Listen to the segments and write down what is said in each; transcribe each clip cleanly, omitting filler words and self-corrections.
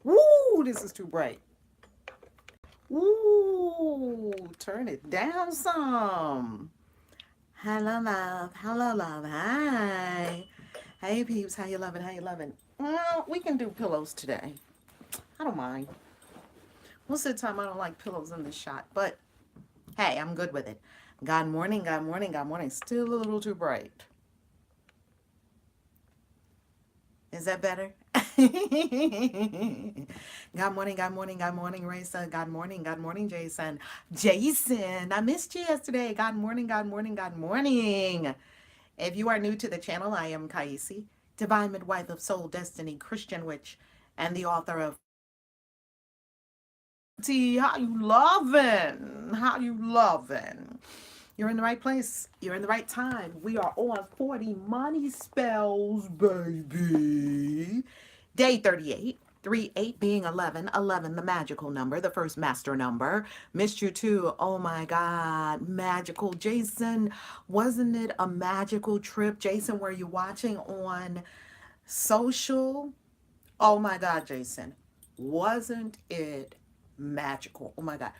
Woo, this is too bright. Woo, turn it down some. Hello, love. Hello, love. Hi. Hey, peeps. How you loving? How you loving? Well, we can do pillows today. I don't mind. Most of the time, I don't like pillows in this shot, but hey, I'm good with it. God morning, God morning, God morning. Still a little too bright. Is that better? God morning, God morning, God morning, Raisa. God morning, Jason. Jason, I missed you yesterday. God morning, God morning, God morning. If you are new to the channel, I am KAISI, Divine Midwife of Soul Destiny, Christian Witch, and the author of T. How you loving? How you loving? You're in the right place. You're in the right time. We are on 40 money spells, baby. Day 38. 3, 8 being 11, 11 the magical number, the first master number. Missed you too. Oh my God. Magical. Jason, wasn't it a magical trip? Jason, were you watching on social? Oh my God, Jason. Wasn't it magical? Oh my God.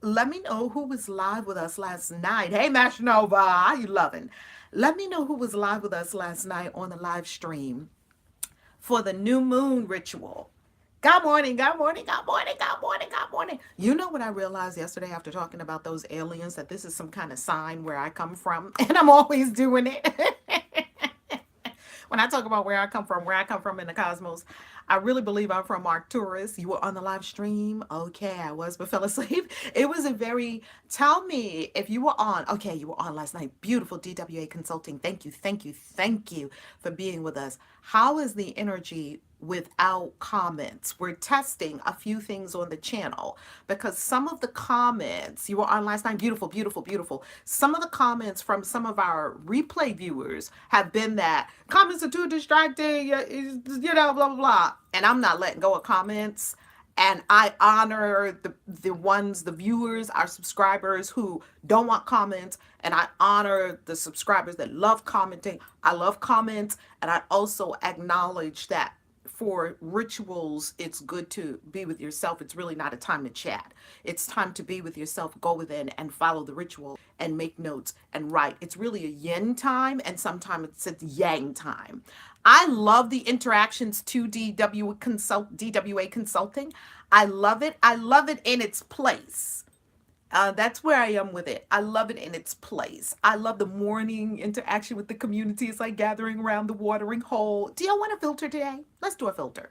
Let me know who was live with us last night. Hey, Mashnova, how you loving? Let me know who was live with us last night on the live stream for the new moon ritual. God morning, God morning, God morning, God morning, God morning. You know what I realized yesterday after talking about those aliens, that this is some kind of sign where I come from, and I'm always doing it. When I talk about where I come from in the cosmos, I really believe I'm from Arcturus. You were on the live stream. Okay, I was, but fell asleep. It was a very, tell me if you were on. Okay, you were on last night. Beautiful DWA Consulting. Thank you, thank you, thank you for being with us. How is the energy without comments? We're testing a few things on the channel because some of the comments you were on last night, beautiful, beautiful, beautiful. Some of the comments from some of our replay viewers have been that comments are too distracting, blah, blah, blah. And I'm not letting go of comments. And I honor the viewers, our subscribers who don't want comments, and I honor the subscribers that love commenting. I love comments, and I also acknowledge that for rituals, it's good to be with yourself. It's really not a time to chat. It's time to be with yourself, go within and follow the ritual and make notes and write. It's really a yin time, and sometimes it's a yang time. I love the interactions to DWA Consulting. I love it. I love it in its place. That's where I am with it. I love it in its place. I love the morning interaction with the community. It's like gathering around the watering hole. Do y'all want a filter today? Let's do a filter.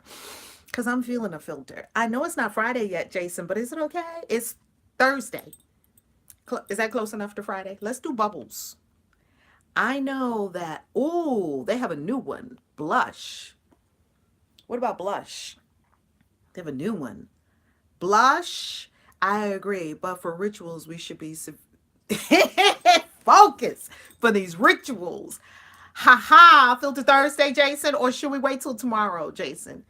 Because I'm feeling a filter. I know it's not Friday yet, Jason, but is it okay? It's Thursday. Is that close enough to Friday? Let's do bubbles. I know that, oh, they have a new one. Blush. What about blush? They have a new one. Blush. I agree, but for rituals, we should be focused for these rituals. Ha ha, Filter Thursday, Jason, or should we wait till tomorrow, Jason?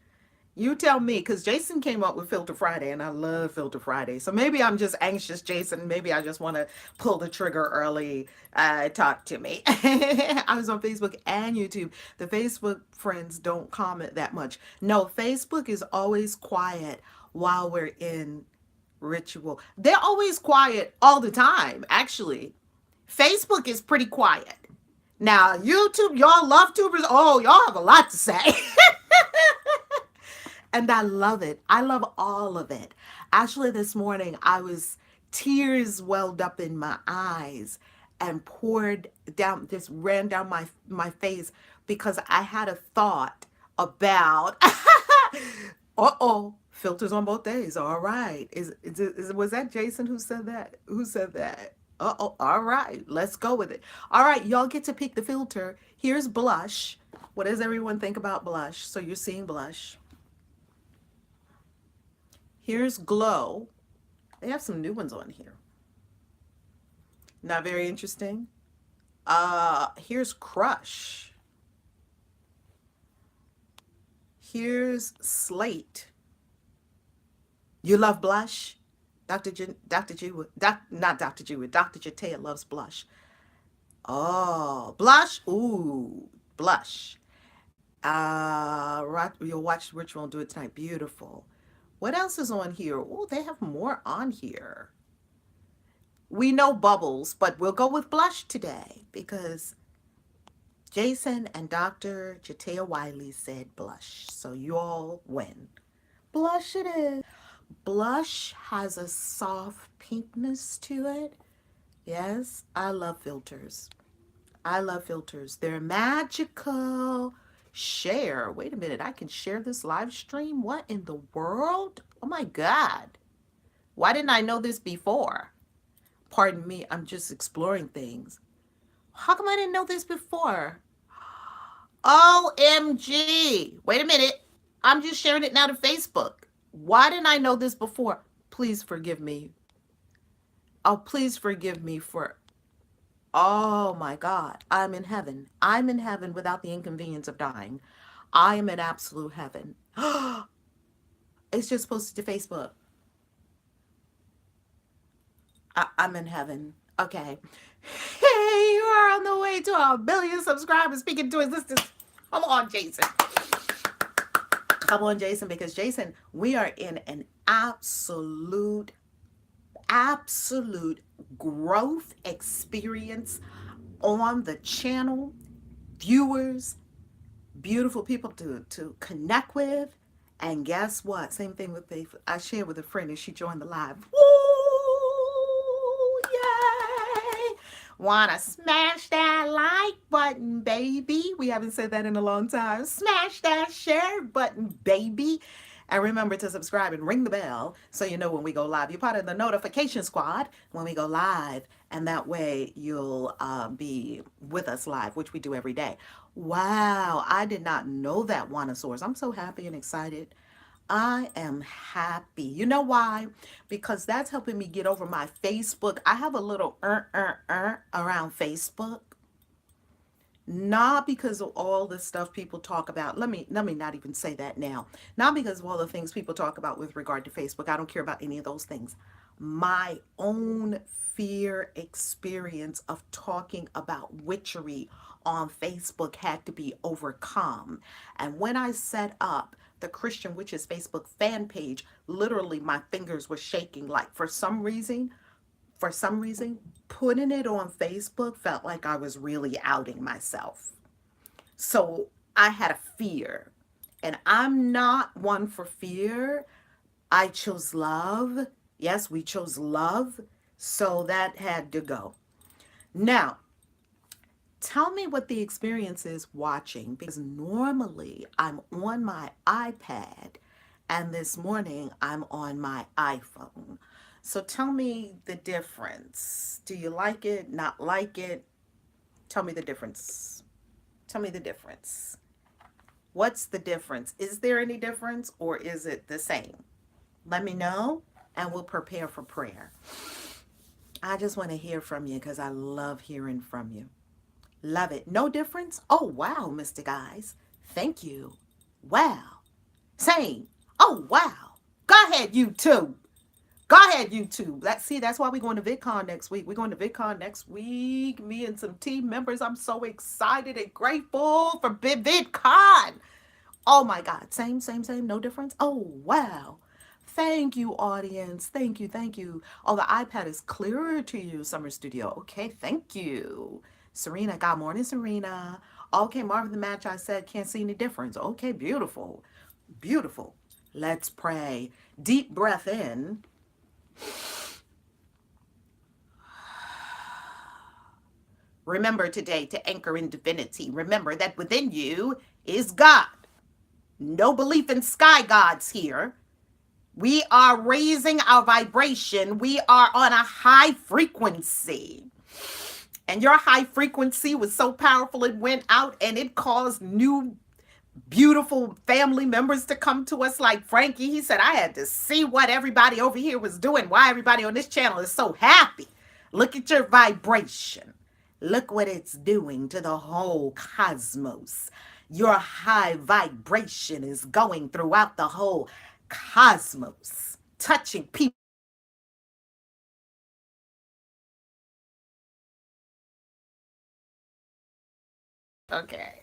You tell me, because Jason came up with Filter Friday, and I love Filter Friday. So maybe I'm just anxious, Jason. Maybe I just want to pull the trigger early. Talk to me. I was on Facebook and YouTube. The Facebook friends don't comment that much. No, Facebook is always quiet while we're in ritual. They're always quiet all the time, actually. Facebook is pretty quiet. Now, YouTube, y'all LoveTubers, oh, y'all have a lot to say. And I love it. I love all of it. Actually, this morning, tears welled up in my eyes and poured down, just ran down my face because I had a thought about, uh-oh, filters on both days. All right. Was that Jason who said that? Who said that? Uh-oh. All right. Let's go with it. All right. Y'all get to pick the filter. Here's blush. What does everyone think about blush? So you're seeing blush. Here's glow. They have some new ones on here. Not very interesting. Here's crush. Here's slate. You love blush? Dr. G, not Dr. G, Dr. Jatea loves blush. Oh, blush. Ooh, blush. You'll watch the ritual and do it tonight. Beautiful. What else is on here? Oh, they have more on here. We know bubbles, but we'll go with blush today because Jason and Dr. Jatea Wiley said blush. So you all win. Blush it is. Blush has a soft pinkness to it. Yes, I love filters. I love filters. They're magical. Share. Wait a minute. I can share this live stream? What in the world? Oh my God. Why didn't I know this before? Pardon me. I'm just exploring things. How come I didn't know this before? OMG. Wait a minute. I'm just sharing it now to Facebook. Why didn't I know this before? Please forgive me. Oh, please forgive me for. Oh my God. I'm in heaven. I'm in heaven without the inconvenience of dying. I am in absolute heaven. It's just posted to Facebook. I'm in heaven. Okay. Hey, you are on the way to 1 billion subscribers speaking to existence. Come on, Jason. Come on, Jason, because Jason, we are in an absolute growth experience on the channel. Viewers, beautiful people to connect with. And guess what? Same thing with I shared with a friend and she joined the live. Woo! Yay! Wanna smash that like button, baby? We haven't said that in a long time. Smash that share button, baby. And remember to subscribe and ring the bell so you know when we go live. You're part of the notification squad when we go live, and that way you'll be with us live, which we do every day. Wow, I did not know that, Wanosaurus. I'm so happy and excited. I am happy. You know why? Because that's helping me get over my Facebook. I have a little around Facebook. Not because of all the stuff people talk about. Let me not even say that now. Not because of all the things people talk about with regard to Facebook. I don't care about any of those things. My own fear experience of talking about witchery on Facebook had to be overcome. And when I set up the Christian Witches Facebook fan page, literally my fingers were shaking. Like for some reason, putting it on Facebook felt like I was really outing myself. So I had a fear. And I'm not one for fear. I chose love. Yes, we chose love. So that had to go. Now, tell me what the experience is watching, because normally I'm on my iPad and this morning I'm on my iPhone. So tell me the difference. Do you like it? Not like it? Tell me the difference. Tell me the difference. What's the difference? Is there any difference or is it the same? Let me know and we'll prepare for prayer. I just want to hear from you because I love hearing from you. Love it. No difference? Oh, wow, Mr. Guys. Thank you. Wow. Same. Oh, wow. Go ahead, YouTube. Go ahead, YouTube. Let's see. That's why we're going to VidCon next week. We're going to VidCon next week. Me and some team members. I'm so excited and grateful for VidCon. Oh my God. Same, same, same. No difference. Oh, wow. Thank you, audience. Thank you. Thank you. Oh, the iPad is clearer to you, Summer Studio. Okay. Thank you. Serena. God morning, Serena. Okay. Marvin the Match. I said, can't see any difference. Okay. Beautiful. Beautiful. Let's pray. Deep breath in. Remember today to anchor in divinity. Remember that within you is God. No belief in sky gods here. We are raising our vibration. We are on a high frequency. And your high frequency was so powerful it went out and it caused new beautiful family members to come to us like Frankie. He said, I had to see what everybody over here was doing, why everybody on this channel is so happy. Look at your vibration. Look what it's doing to the whole cosmos. Your high vibration is going throughout the whole cosmos, touching people. Okay.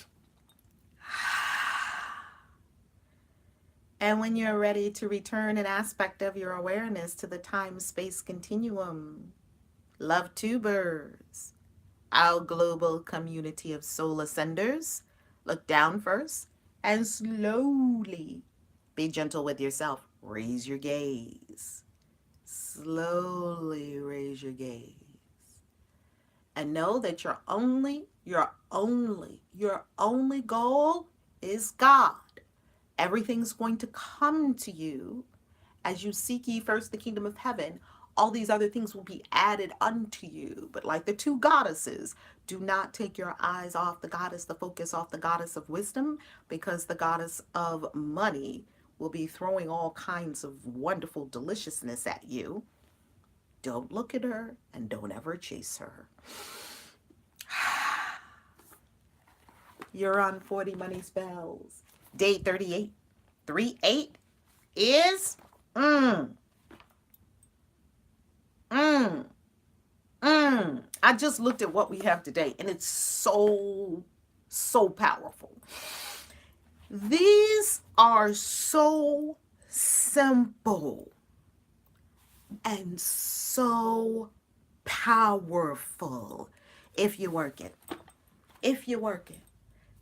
And when you're ready to return an aspect of your awareness to the time-space continuum, LoveTubers, our global community of soul ascenders, look down first and slowly be gentle with yourself. Raise your gaze. Slowly raise your gaze. And know that your only goal is God. Everything's going to come to you as you seek ye first the kingdom of heaven. All these other things will be added unto you. But like the two goddesses, do not take your eyes off the goddess, the focus off the goddess of wisdom, because the goddess of money will be throwing all kinds of wonderful deliciousness at you. Don't look at her and don't ever chase her. You're on 40 money spells. Day 38. 38 is I just looked at what we have today, and it's so powerful. These are so simple and so powerful if you work it. If you work it.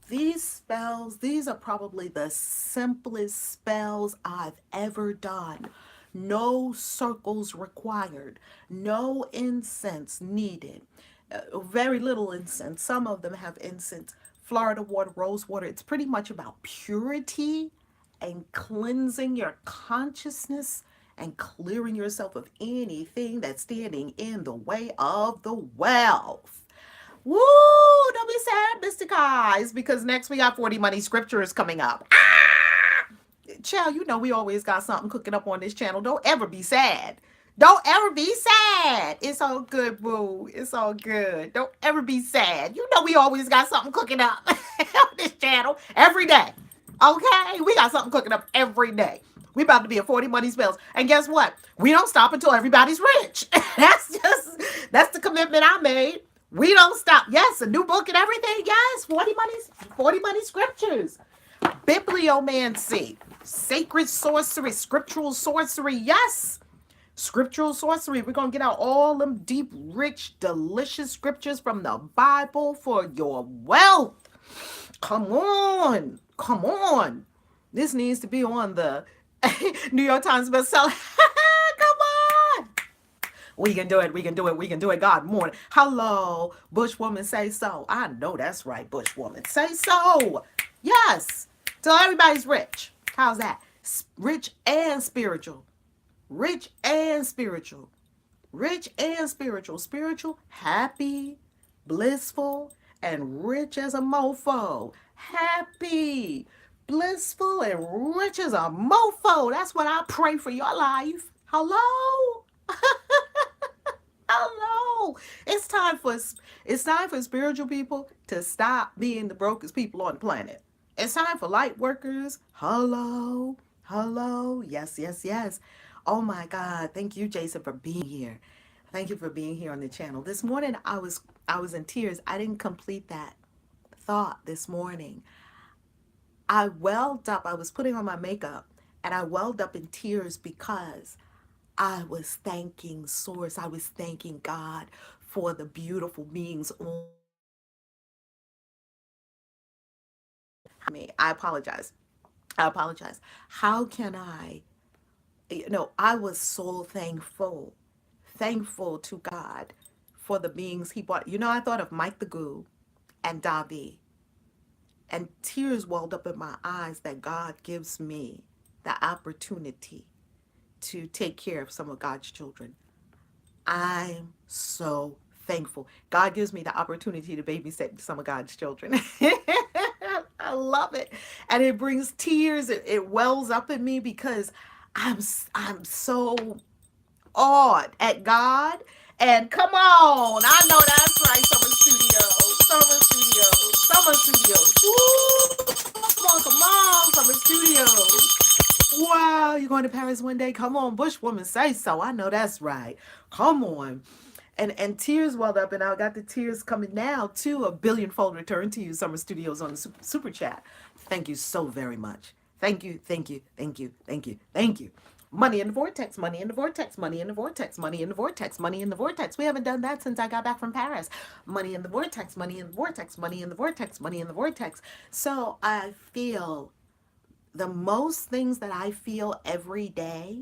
These spells, these are probably the simplest spells I've ever done. No circles required. No incense needed. Very little incense. Some of them have incense. Florida water, rose water. It's pretty much about purity and cleansing your consciousness and clearing yourself of anything that's standing in the way of the wealth. Woo! Don't be sad, Mr. Guys, because next we got 40 money scriptures coming up. Child, you know we always got something cooking up on this channel. Don't ever be sad. Don't ever be sad. It's all good, boo. It's all good. Don't ever be sad. You know we always got something cooking up on this channel every day. Okay? We got something cooking up every day. We about to be at 40 money spells. And guess what? We don't stop until everybody's rich. That's the commitment I made. We don't stop. Yes, a new book and everything. Yes, 40 money scriptures. Bibliomancy, sacred sorcery, scriptural sorcery. Yes, scriptural sorcery. We're going to get out all them deep, rich, delicious scriptures from the Bible for your wealth. Come on. Come on. This needs to be on the New York Times bestseller. Come on. We can do it. We can do it. We can do it. God morning. Hello, Bushwoman, say so. I know that's right, Bushwoman. Say so. Yes. Till everybody's rich. How's that? Rich and spiritual. Rich and spiritual. Rich and spiritual. Spiritual, happy, blissful, and rich as a mofo. Happy, blissful, and rich as a mofo. That's what I pray for your life. Hello? Hello. It's time for spiritual people to stop being the brokest people on the planet. It's time for light workers. Hello. Hello. Yes, yes, yes. Oh my God. Thank you, Jason, for being here. Thank you for being here on the channel. This morning I was in tears. I didn't complete that thought this morning. I welled up. I was putting on my makeup and I welled up in tears because I was thanking Source. I was thanking God for the beautiful beings on me. I apologize. I apologize. How can I, I was so thankful to God for the beings he brought. I thought of Mike the Goo and Davi, and tears welled up in my eyes that God gives me the opportunity to take care of some of God's children. I'm so thankful. God gives me the opportunity to babysit some of God's children. I love it. And it brings tears. It wells up in me because I'm so awed at God. And come on, I know that's right, Summer Studios. Woo! Come on, Summer Studios. Wow, you're going to Paris one day? Come on, Bushwoman, say so. I know that's right. Come on. And tears welled up, and I got the tears coming now to a billionfold return to you, Summer Studios, on the super chat. Thank you so very much. Thank you, thank you, thank you, thank you, thank you. Money in the vortex, money in the vortex, money in the vortex, money in the vortex, money in the vortex. We haven't done that since I got back from Paris. Money in the vortex, money in the vortex, money in the vortex, money in the vortex. So I feel the most things that I feel every day,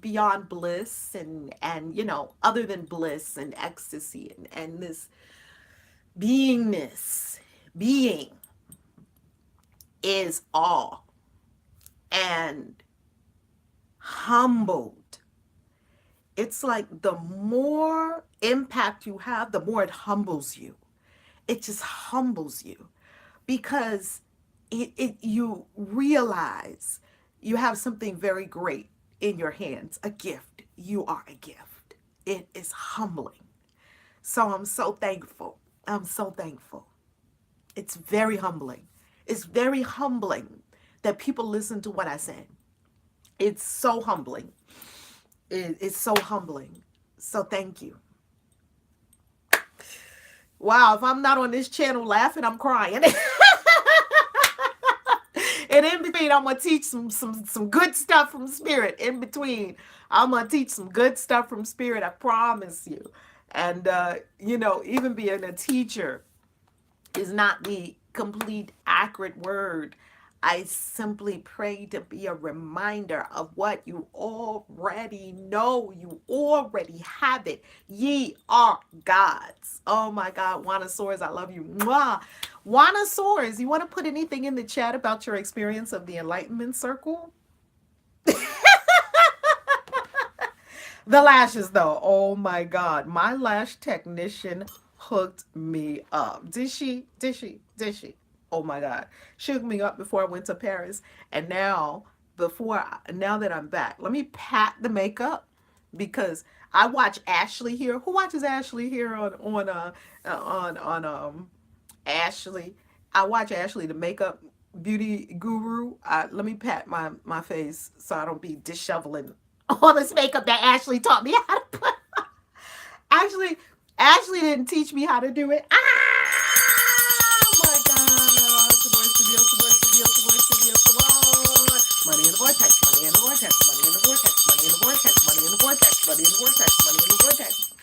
beyond bliss and other than bliss and ecstasy and this beingness, being is awe and humbled. It's like the more impact you have, the more it humbles you. It just humbles you because you realize you have something very great in your hands, a gift. You are a gift. It is humbling. So I'm so thankful. I'm so thankful. It's very humbling. It's very humbling that people listen to what I say. It's so humbling. It's so humbling. So thank you. Wow, if I'm not on this channel laughing, I'm crying. And in between, I'm gonna teach some good stuff from spirit. In between, I'm gonna teach some good stuff from spirit. I promise you. And even being a teacher is not the complete accurate word. I simply pray to be a reminder of what you already know. You already have it. Ye are gods. Oh my God, Wanasaurus, I love you. Mwah. Wanasaurus, you want to put anything in the chat about your experience of the Enlightenment Circle? The lashes, though. Oh my God. My lash technician hooked me up. Did she? Did she? Did she? Oh my God. She hooked me up before I went to Paris. And now that I'm back, let me pat the makeup because I watch Ashley here. Who watches Ashley here on Ashley? I watch Ashley, the makeup beauty guru. Let me pat my face so I don't be disheveling all this makeup that Ashley taught me how to put. Actually, Ashley didn't teach me how to do it. Oh my God! Sabor studio, sabor studio, sabor studio, sabor. Money in the vortex, money in the vortex, money in the vortex, money in the vortex, money in the vortex, money in the vortex, money in the vortex.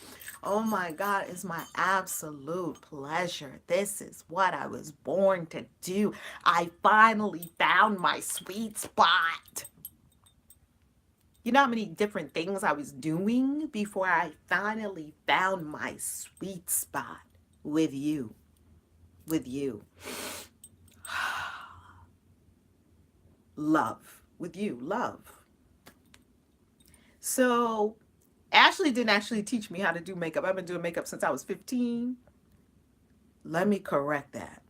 Oh my God, it's my absolute pleasure. This is what I was born to do. I finally found my sweet spot. You know how many different things I was doing before I finally found my sweet spot with you? With you. Love. With you. Love. So Ashley didn't actually teach me how to do makeup. I've been doing makeup since I was 15. Let me correct that.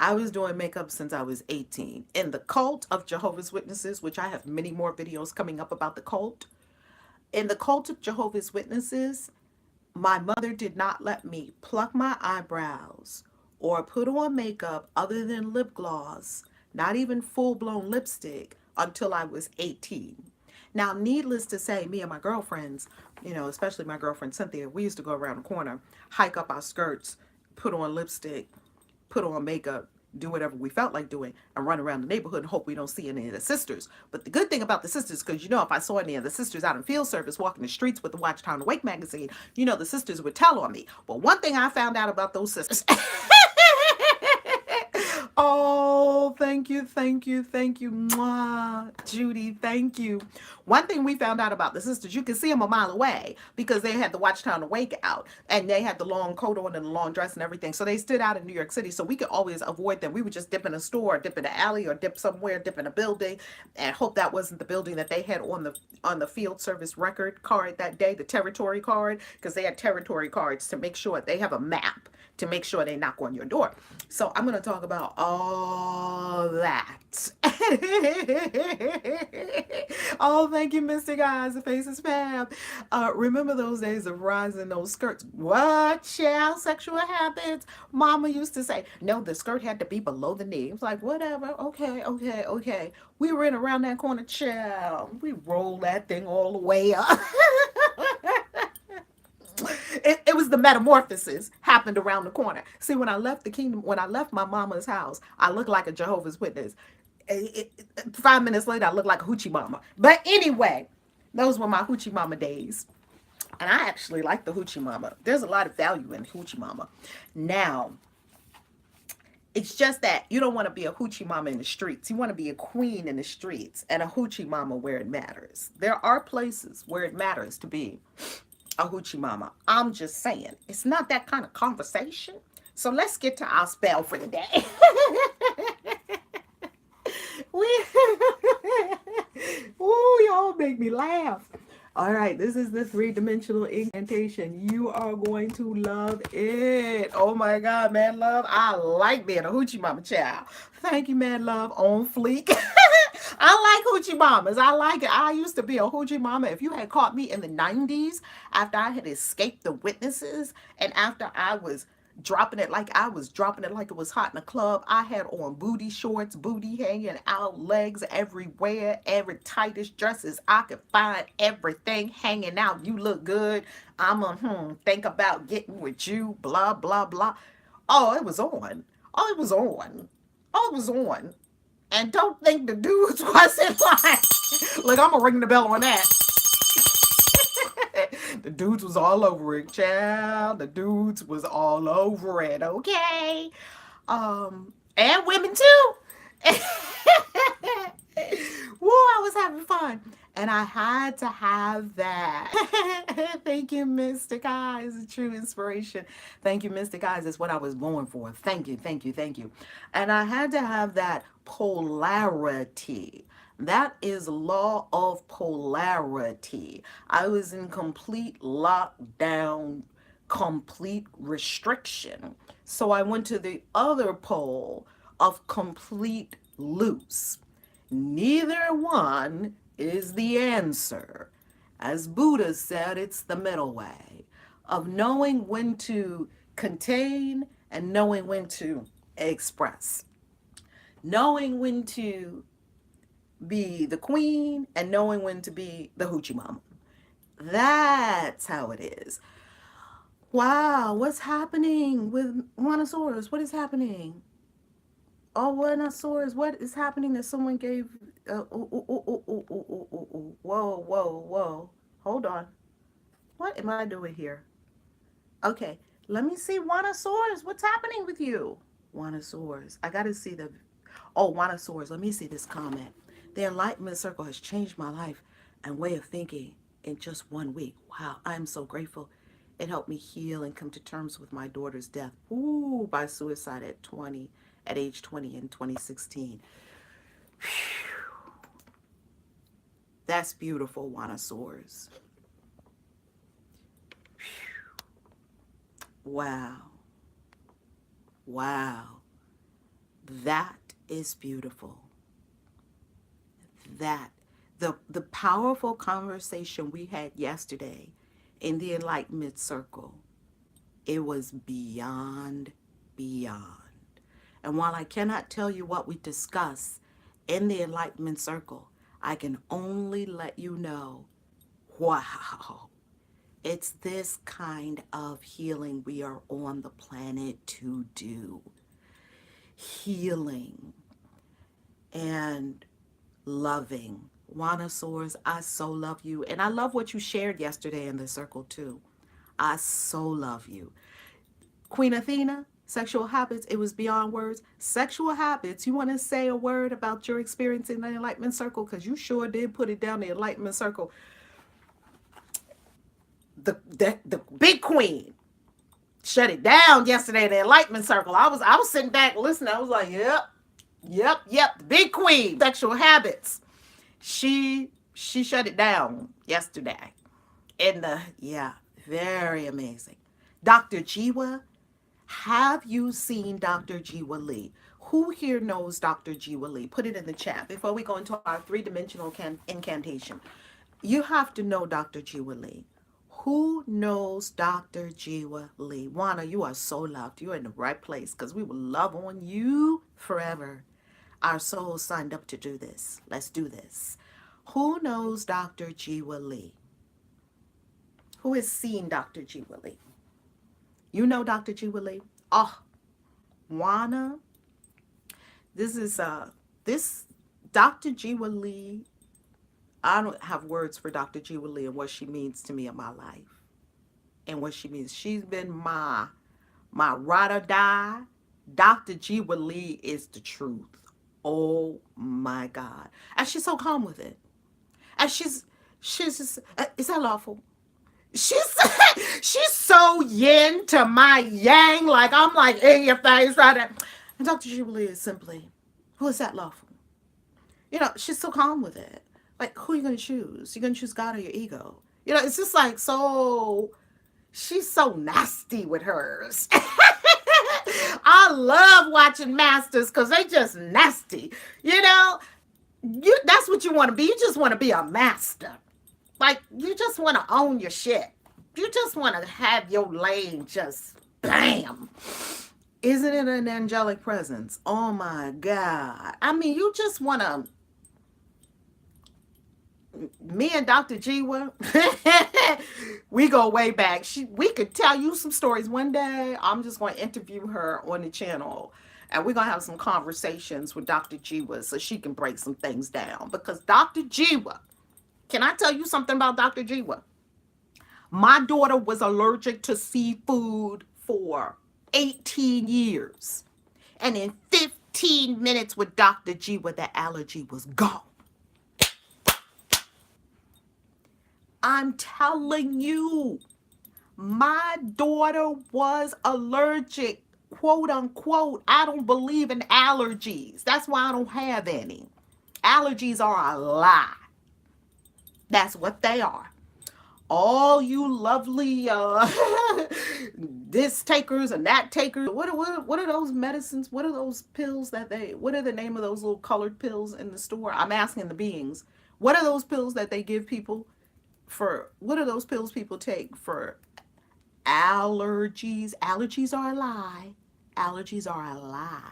I was doing makeup since I was 18. In the cult of Jehovah's Witnesses, which I have many more videos coming up about the cult. In the cult of Jehovah's Witnesses, my mother did not let me pluck my eyebrows or put on makeup other than lip gloss, not even full-blown lipstick, until I was 18. Now, needless to say, me and my girlfriends, especially my girlfriend Cynthia, we used to go around the corner, hike up our skirts, put on lipstick, put on makeup, do whatever we felt like doing, and run around the neighborhood and hope we don't see any of the sisters. But the good thing about the sisters, because if I saw any of the sisters out in field service walking the streets with the Watch Town Awake magazine, the sisters would tell on me. But one thing I found out about those sisters. Oh, thank you, thank you, thank you. Mwah. Judy, thank you. One thing we found out about the sisters, you could see them a mile away because they had the Watchtown Awake out and they had the long coat on and the long dress and everything. So they stood out in New York City. So we could always avoid them. We would just dip in a store, dip in an alley, or dip somewhere, dip in a building, and hope that wasn't the building that they had on the field service record card that day, the territory card, because they had territory cards to make sure they have a map to make sure they knock on your door. So I'm going to talk about all that. Oh, thank you, Mystic Eyes, the face is Pam. Remember those days of rising those skirts? What, child? Sexual habits? Mama used to say, no, the skirt had to be below the knee. It was like, whatever. Okay, okay, okay. We were in around that corner, child. We rolled that thing all the way up. It was the metamorphosis happened around the corner. See, when I left the kingdom, when I left my mama's house, I looked like a Jehovah's Witness. 5 minutes later, I look like a hoochie mama. But anyway, those were my hoochie mama days. And I actually like the hoochie mama. There's a lot of value in hoochie mama. Now, it's just that you don't want to be a hoochie mama in the streets. You want to be a queen in the streets and a hoochie mama where it matters. There are places where it matters to be a hoochie mama. I'm just saying, it's not that kind of conversation. So let's get to our spell for the day. Ooh, y'all make me laugh. All right, this is the three-dimensional incantation. You are going to love it. Oh my God, man, love. I like being a hoochie mama child. Thank you, man, love. On fleek. I like hoochie mamas. I like it. I used to be a hoochie mama. If you had caught me in the 90s after I had escaped the witnesses and after I was dropping it like it was hot in a club. I had on booty shorts, booty hanging out, legs everywhere, every tightest dresses I could find, everything hanging out. You look good. I'm think about getting with you, blah, blah, blah. Oh, it was on. Oh, it was on. Oh, it was on. And don't think the dudes wasn't like, look, I'm gonna ring the bell on that. The dudes was all over it, child. The dudes was all over it, okay? And women too. Woo, I was having fun. And I had to have that. Thank you, Mr. Guys. A true inspiration. Thank you, Mr. Guys. That's what I was going for. Thank you, thank you, thank you. And I had to have that polarity. That is law of polarity. I was in complete lockdown, complete restriction. So I went to the other pole of complete loose. Neither one is the answer. As Buddha said, it's the middle way of knowing when to contain and knowing when to express. Knowing when to be the queen and knowing when to be the hoochie mama. That's how it is. Wow, what's happening with Monosaurus? What is happening? Oh, Monosaurus, what is happening that someone gave... whoa, whoa, whoa. Hold on. What am I doing here? Okay, let me see Monosaurus. What's happening with you? Monosaurus. I got to see the... Oh, Monosaurus, let me see this comment. The Enlightenment Circle has changed my life and way of thinking in just 1 week. Wow, I'm so grateful. It helped me heal and come to terms with my daughter's death. Ooh, by suicide at age 20 in 2016. Whew. That's beautiful, Wanosaurs. Wow. Wow. That is beautiful. That the powerful conversation we had yesterday in the Enlightenment Circle, it was beyond. And while I cannot tell you what we discussed in the Enlightenment Circle, I can only let you know, wow, it's this kind of healing we are on the planet to do. Healing and loving. Wanosaurs, I so love you. And I love what you shared yesterday in the circle too. I so love you. Queen Athena, sexual habits, it was beyond words. Sexual habits, you want to say a word about your experience in the Enlightenment Circle? Because you sure did put it down the Enlightenment Circle. The big queen shut it down yesterday in the Enlightenment Circle. I was sitting back listening. I was like, yep. The big queen. Sexual habits. She shut it down yesterday. Very amazing. Dr. Jiwa, have you seen Dr. Jiwa Lee? Who here knows Dr. Jiwa Lee? Put it in the chat before we go into our three-dimensional incantation. You have to know Dr. Jiwa Lee. Who knows Dr. Jiwa Lee? Wana, you are so loved. You're in the right place because we will love on you forever. Our souls signed up to do this. Let's do this. Who knows Dr. Jiwa Lee? Who has seen Dr. Jiwa Lee? You know Dr. Jiwa Lee? Oh, Wana, this Dr. Jiwa Lee, I don't have words for Dr. Jiwa Lee and what she means to me in my life. And what she means. She's been my ride or die. Dr. Jiwa Lee is the truth. Oh my God. And she's so calm with it. And she's just, is that lawful? She's she's so yin to my yang, like I'm like in your face, right? And Dr. Jubilee is simply, who is that lawful? She's so calm with it. Like, who are you gonna choose? You gonna choose God or your ego? It's just like so. She's so nasty with hers. I love watching masters because they just nasty. That's what you want to be. You just want to be a master. Like, you just want to own your shit. You just want to have your lane just bam. Isn't it an angelic presence? Oh my God. I mean, you just want to. Me and Dr. Jiwa, we go way back. We could tell you some stories. One day, I'm just going to interview her on the channel, and we're going to have some conversations with Dr. Jiwa so she can break some things down. Because Dr. Jiwa, can I tell you something about Dr. Jiwa? My daughter was allergic to seafood for 18 years. And in 15 minutes with Dr. Jiwa, the allergy was gone. I'm telling you, my daughter was allergic, quote unquote. I don't believe in allergies. That's why I don't have any. Allergies are a lie. That's what they are. All you lovely this takers and that takers. What are those medicines? What are those pills what are the name of those little colored pills in the store? I'm asking the beings. What are those pills that they give people what are those pills people take for allergies? Allergies are a lie. Allergies are a lie.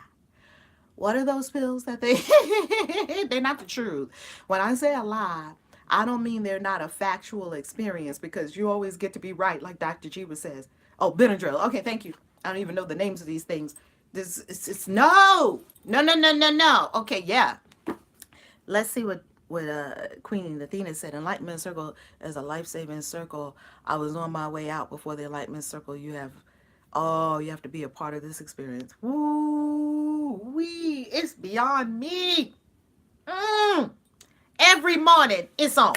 What are those pills that they're not the truth. When I say a lie, I don't mean they're not a factual experience, because you always get to be right, like Dr. Jiwa says. Oh, Benadryl. Okay, thank you. I don't even know the names of these things. It's no. Okay, yeah. Let's see what Queen Athena said. Enlightenment circle is a life-saving circle. I was on my way out before the enlightenment circle. You have to be a part of this experience. Woo-wee. It's beyond me. Every morning it's on.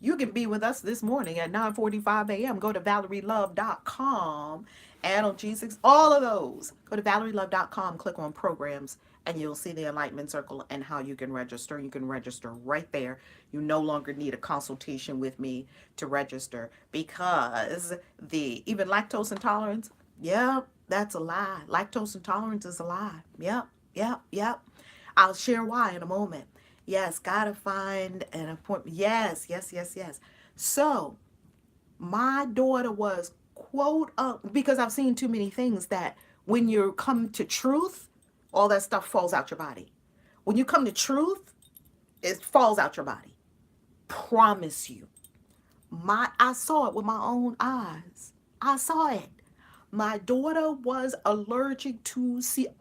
You can be with us this morning at 9:45 a.m. Go to ValerieLove.com, analgesics, all of those. Go to ValerieLove.com, click on programs, and you'll see the Enlightenment Circle and how you can register. You can register right there. You no longer need a consultation with me to register, because even lactose intolerance, that's a lie. Lactose intolerance is a lie. Yep. I'll share why in a moment. Yes, gotta find an appointment. Yes. So, my daughter was, quote, because I've seen too many things that when you come to truth, all that stuff falls out your body. When you come to truth, it falls out your body. Promise you. I saw it with my own eyes. I saw it. My daughter was allergic to seafood.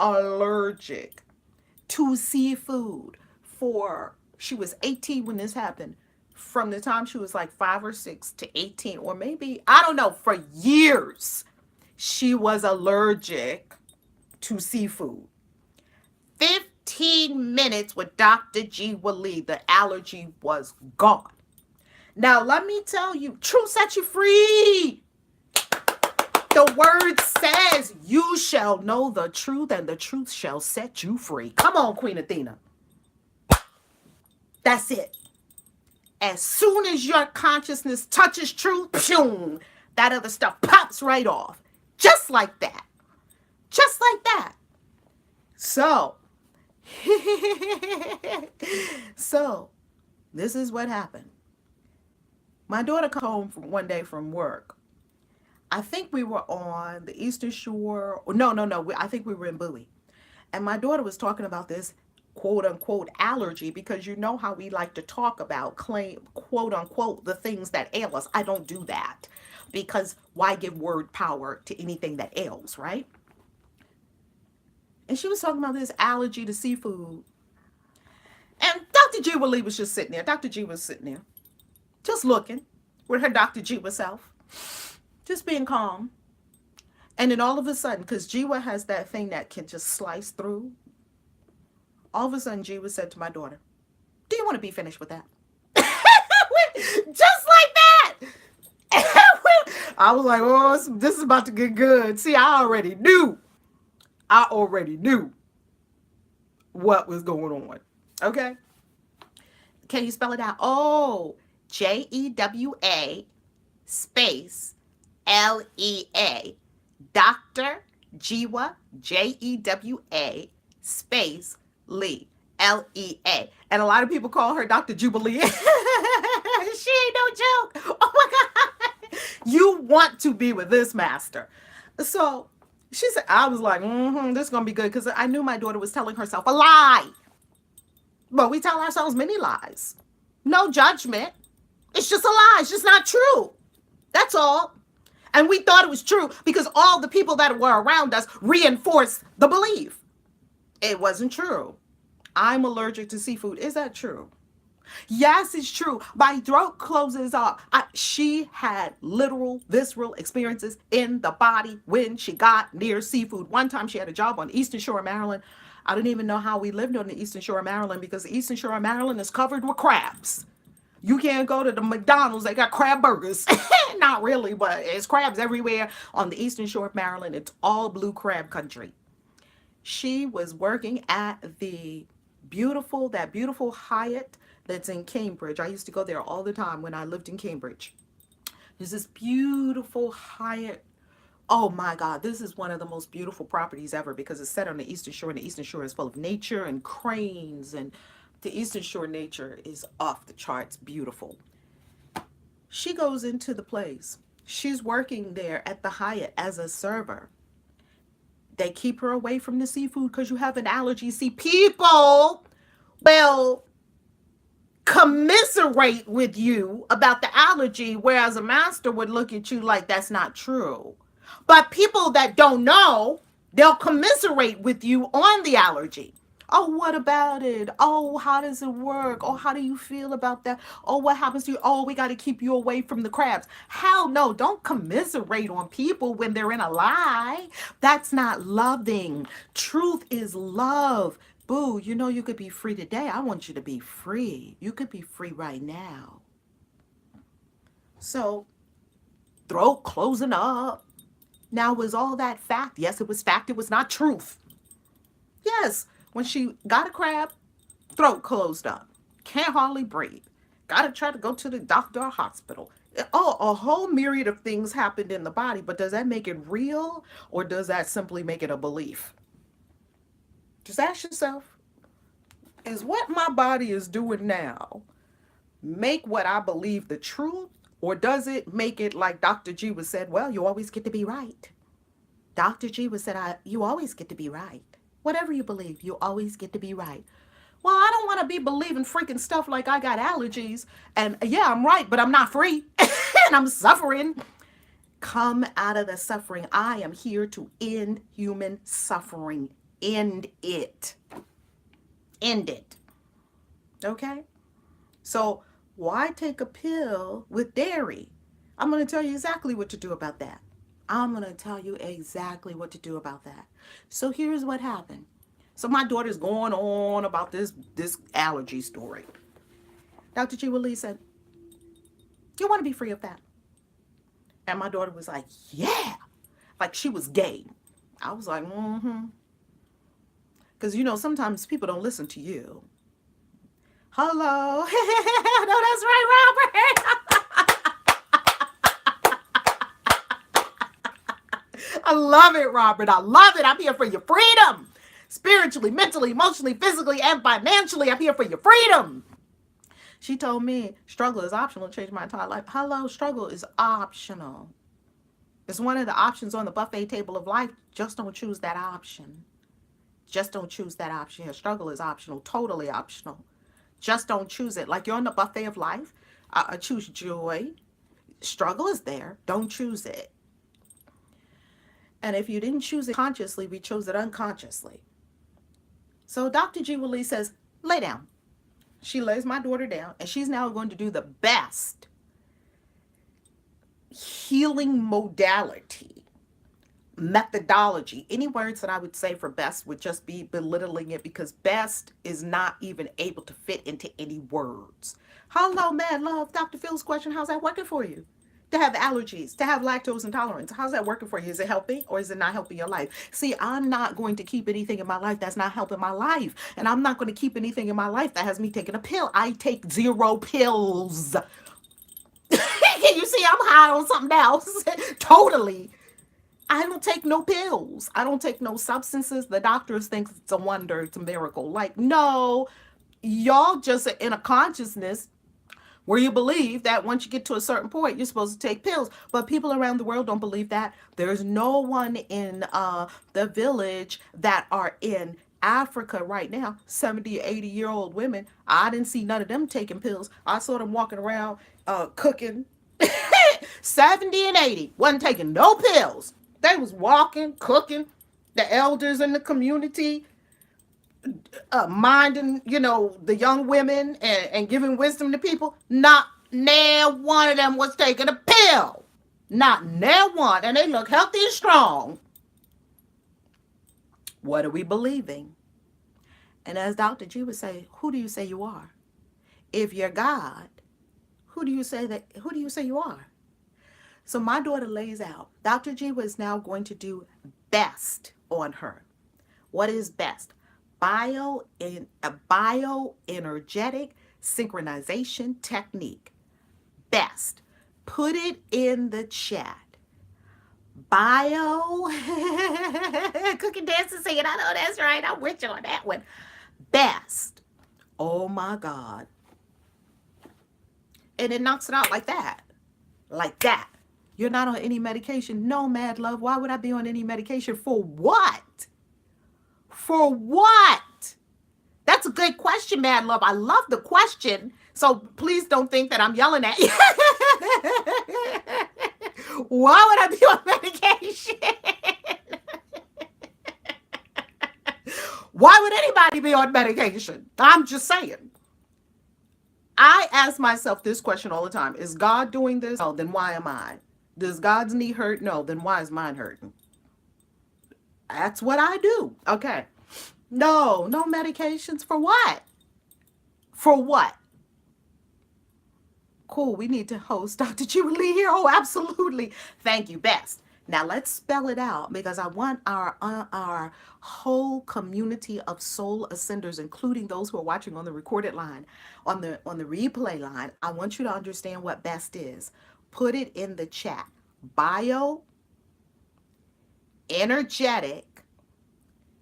She was 18 when this happened. From the time she was like 5 or 6 to 18, or maybe, I don't know, for years, she was allergic to seafood. 15 minutes with Dr. Jiwa Lee, the allergy was gone. Now, let me tell you, truth sets you free. The word says, you shall know the truth, and the truth shall set you free. Come on, Queen Athena. That's it. As soon as your consciousness touches truth, boom, that other stuff pops right off. Just like that. Just like that. So, this is what happened. My daughter came home one day from work. I think we were on the Eastern Shore. No. I think we were in Bowie. And my daughter was talking about this quote unquote allergy, because you know how we like to talk about, claim, quote unquote, the things that ail us. I don't do that, because why give word power to anything that ails, right? And she was talking about this allergy to seafood. Dr. G. Lee was just sitting there. Dr. G was sitting there, just looking with her Dr. G self, just being calm. And then all of a sudden, because Jiwa has that thing that can just slice through, all of a sudden Jiwa said to my daughter, "Do you want to be finished with that?" Just like that. I was like, oh, this is about to get good. See, I already knew. What was going on. Okay? Can you spell it out? Oh, JEWA space LEA. Dr. Jiwa, JEWA space Lee, LEA. And a lot of people call her Dr. Jubilee. She ain't no joke. Oh my God. You want to be with this master. So she said, I was like, this is going to be good, because I knew my daughter was telling herself a lie. But we tell ourselves many lies. No judgment. It's just a lie. It's just not true. That's all. And we thought it was true because all the people that were around us reinforced the belief. It wasn't true. I'm allergic to seafood. Is that true? Yes, it's true. My throat closes up. She had literal, visceral experiences in the body when she got near seafood. One time she had a job on the Eastern Shore of Maryland. I don't even know how we lived on the Eastern Shore of Maryland, because the Eastern Shore of Maryland is covered with crabs. You can't go to the McDonald's. They got crab burgers. Not really, but it's crabs everywhere on the Eastern Shore of Maryland. It's all blue crab country. She was working at that beautiful Hyatt that's in Cambridge. I used to go there all the time when I lived in Cambridge. There's this beautiful Hyatt. Oh my God, this is one of the most beautiful properties ever, because it's set on the Eastern Shore, and the Eastern Shore is full of nature and cranes, and the Eastern Shore nature is off the charts beautiful. She goes into the place. She's working there at the Hyatt as a server. They keep her away from the seafood because you have an allergy. See, people will commiserate with you about the allergy, whereas a master would look at you like that's not true. But people that don't know, they'll commiserate with you on the allergy. Oh, what about it? Oh, how does it work? Oh, how do you feel about that? Oh, what happens to you? Oh, we got to keep you away from the crabs. Hell no, don't commiserate on people when they're in a lie. That's not loving. Truth is love. Boo, you know you could be free today. I want you to be free. You could be free right now. So, throat closing up. Now, was all that fact? Yes, it was fact. It was not truth. Yes. When she got a crab, throat closed up, can't hardly breathe, got to try to go to the doctor or hospital. Oh, a whole myriad of things happened in the body, but does that make it real, or does that simply make it a belief? Just ask yourself, is what my body is doing now make what I believe the truth, or does it make it like Dr. G was said, well, you always get to be right. Dr. G was said, you always get to be right. Whatever you believe, you always get to be right. Well, I don't want to be believing freaking stuff like I got allergies. And yeah, I'm right, but I'm not free. And I'm suffering. Come out of the suffering. I am here to end human suffering. End it. End it. Okay? So why take a pill with dairy? I'm going to tell you exactly what to do about that. I'm going to tell you exactly what to do about that. So here's what happened. So my daughter's going on about this allergy story. Dr. G. Lee said, you want to be free of that? And my daughter was like, yeah. Like she was game. I was like, Because, you know, sometimes people don't listen to you. Hello. No, that's right, Robert. I love it, Robert. I love it. I'm here for your freedom. Spiritually, mentally, emotionally, physically, and financially. I'm here for your freedom. She told me struggle is optional. It changed my entire life. Hello, struggle is optional. It's one of the options on the buffet table of life. Just don't choose that option. Just don't choose that option. Your struggle is optional. Totally optional. Just don't choose it. Like you're on the buffet of life. Choose joy. Struggle is there. Don't choose it. And if you didn't choose it consciously, we chose it unconsciously. So Dr. G. Lee says, lay down. She lays my daughter down, and she's now going to do the best healing modality, methodology. Any words that I would say for best would just be belittling it, because best is not even able to fit into any words. Hello, Mad Love. Dr. Phil's question, how's that working for you? To have allergies, to have lactose intolerance. How's that working for you? Is it helping, or is it not helping your life? See, I'm not going to keep anything in my life that's not helping my life. And I'm not going to keep anything in my life that has me taking a pill. I take 0 pills. Can you see I'm high on something else? Totally. I don't take no pills. I don't take no substances. The doctors think it's a wonder, it's a miracle. Like, no, y'all just in a consciousness where you believe that once you get to a certain point, you're supposed to take pills. But people around the world don't believe that. There's no one in the village that are in Africa right now, 70, 80-year-old women. I didn't see none of them taking pills. I saw them walking around cooking. 70 and 80, wasn't taking no pills. They was walking, cooking. The elders in the community, minding, the young women, and giving wisdom to people. Not near one of them was taking a pill. Not near one. And they look healthy and strong. What are we believing? And as Dr. G would say, who do you say you are? If you're God, who do you say you are? So my daughter lays out. Dr. G was now going to do best on her. What is best? Bioenergetic synchronization technique. Best. Put it in the chat. Cooking, dancing, singing. I know that's right. I'm with you on that one. Best. Oh my God. And it knocks it out like that. Like that. You're not on any medication. No, Mad Love. Why would I be on any medication? For what? For what? That's a good question, Mad Love. I love the question. So please don't think that I'm yelling at you. Why would I be on medication? Why would anybody be on medication? I'm just saying. I ask myself this question all the time. Is God doing this? Oh, then why am I? Does God's knee hurt? No, then why is mine hurting? That's what I do. Okay. No medications. For what? For what? Cool. We need to host Dr. Julie here. Oh, absolutely. Thank you. Best. Now let's spell it out, because I want our whole community of soul ascenders, including those who are watching on the recorded line, on the replay line. I want you to understand what best is. Put it in the chat. Bioenergetic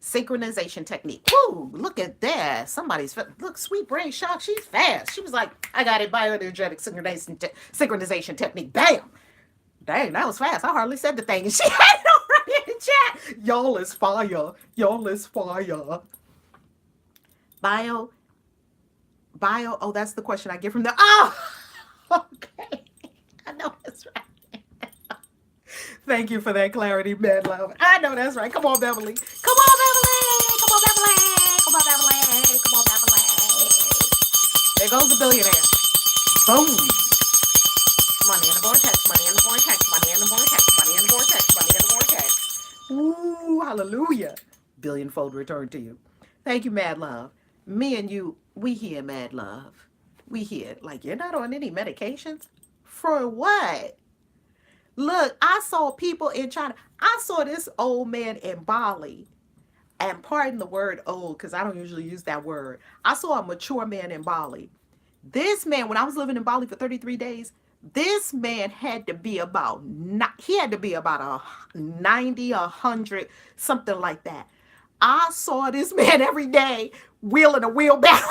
synchronization technique. Woo, look at that. Look, Sweet Brain Shock. She's fast. She was like, I got it. Bioenergetic synchronization technique. Bam. Dang, that was fast. I hardly said the thing, and she had it already in the chat. Y'all is fire. Y'all is fire. Bio. Oh, that's the question I get from the. Oh, okay. I know that's right. Thank you for that clarity, Mad Love. I know that's right. Come on, Beverly. Come on, Beverly. Come on, Beverly. Come on, Beverly. Come on, Beverly. There goes the billionaire. Boom. Money in the vortex, money in the vortex, money in the vortex, money in the vortex, money in the vortex. Ooh, hallelujah. Billionfold return to you. Thank you, Mad Love. Me and you, we here, Mad Love. We here. Like, you're not on any medications? For what? Look, I saw people in China. I saw this old man in Bali. And pardon the word old, because I don't usually use that word. I saw a mature man in Bali. This man, when I was living in Bali for 33 days, this man had to be about 90, 100, something like that. I saw this man every day wheeling a wheelbarrow.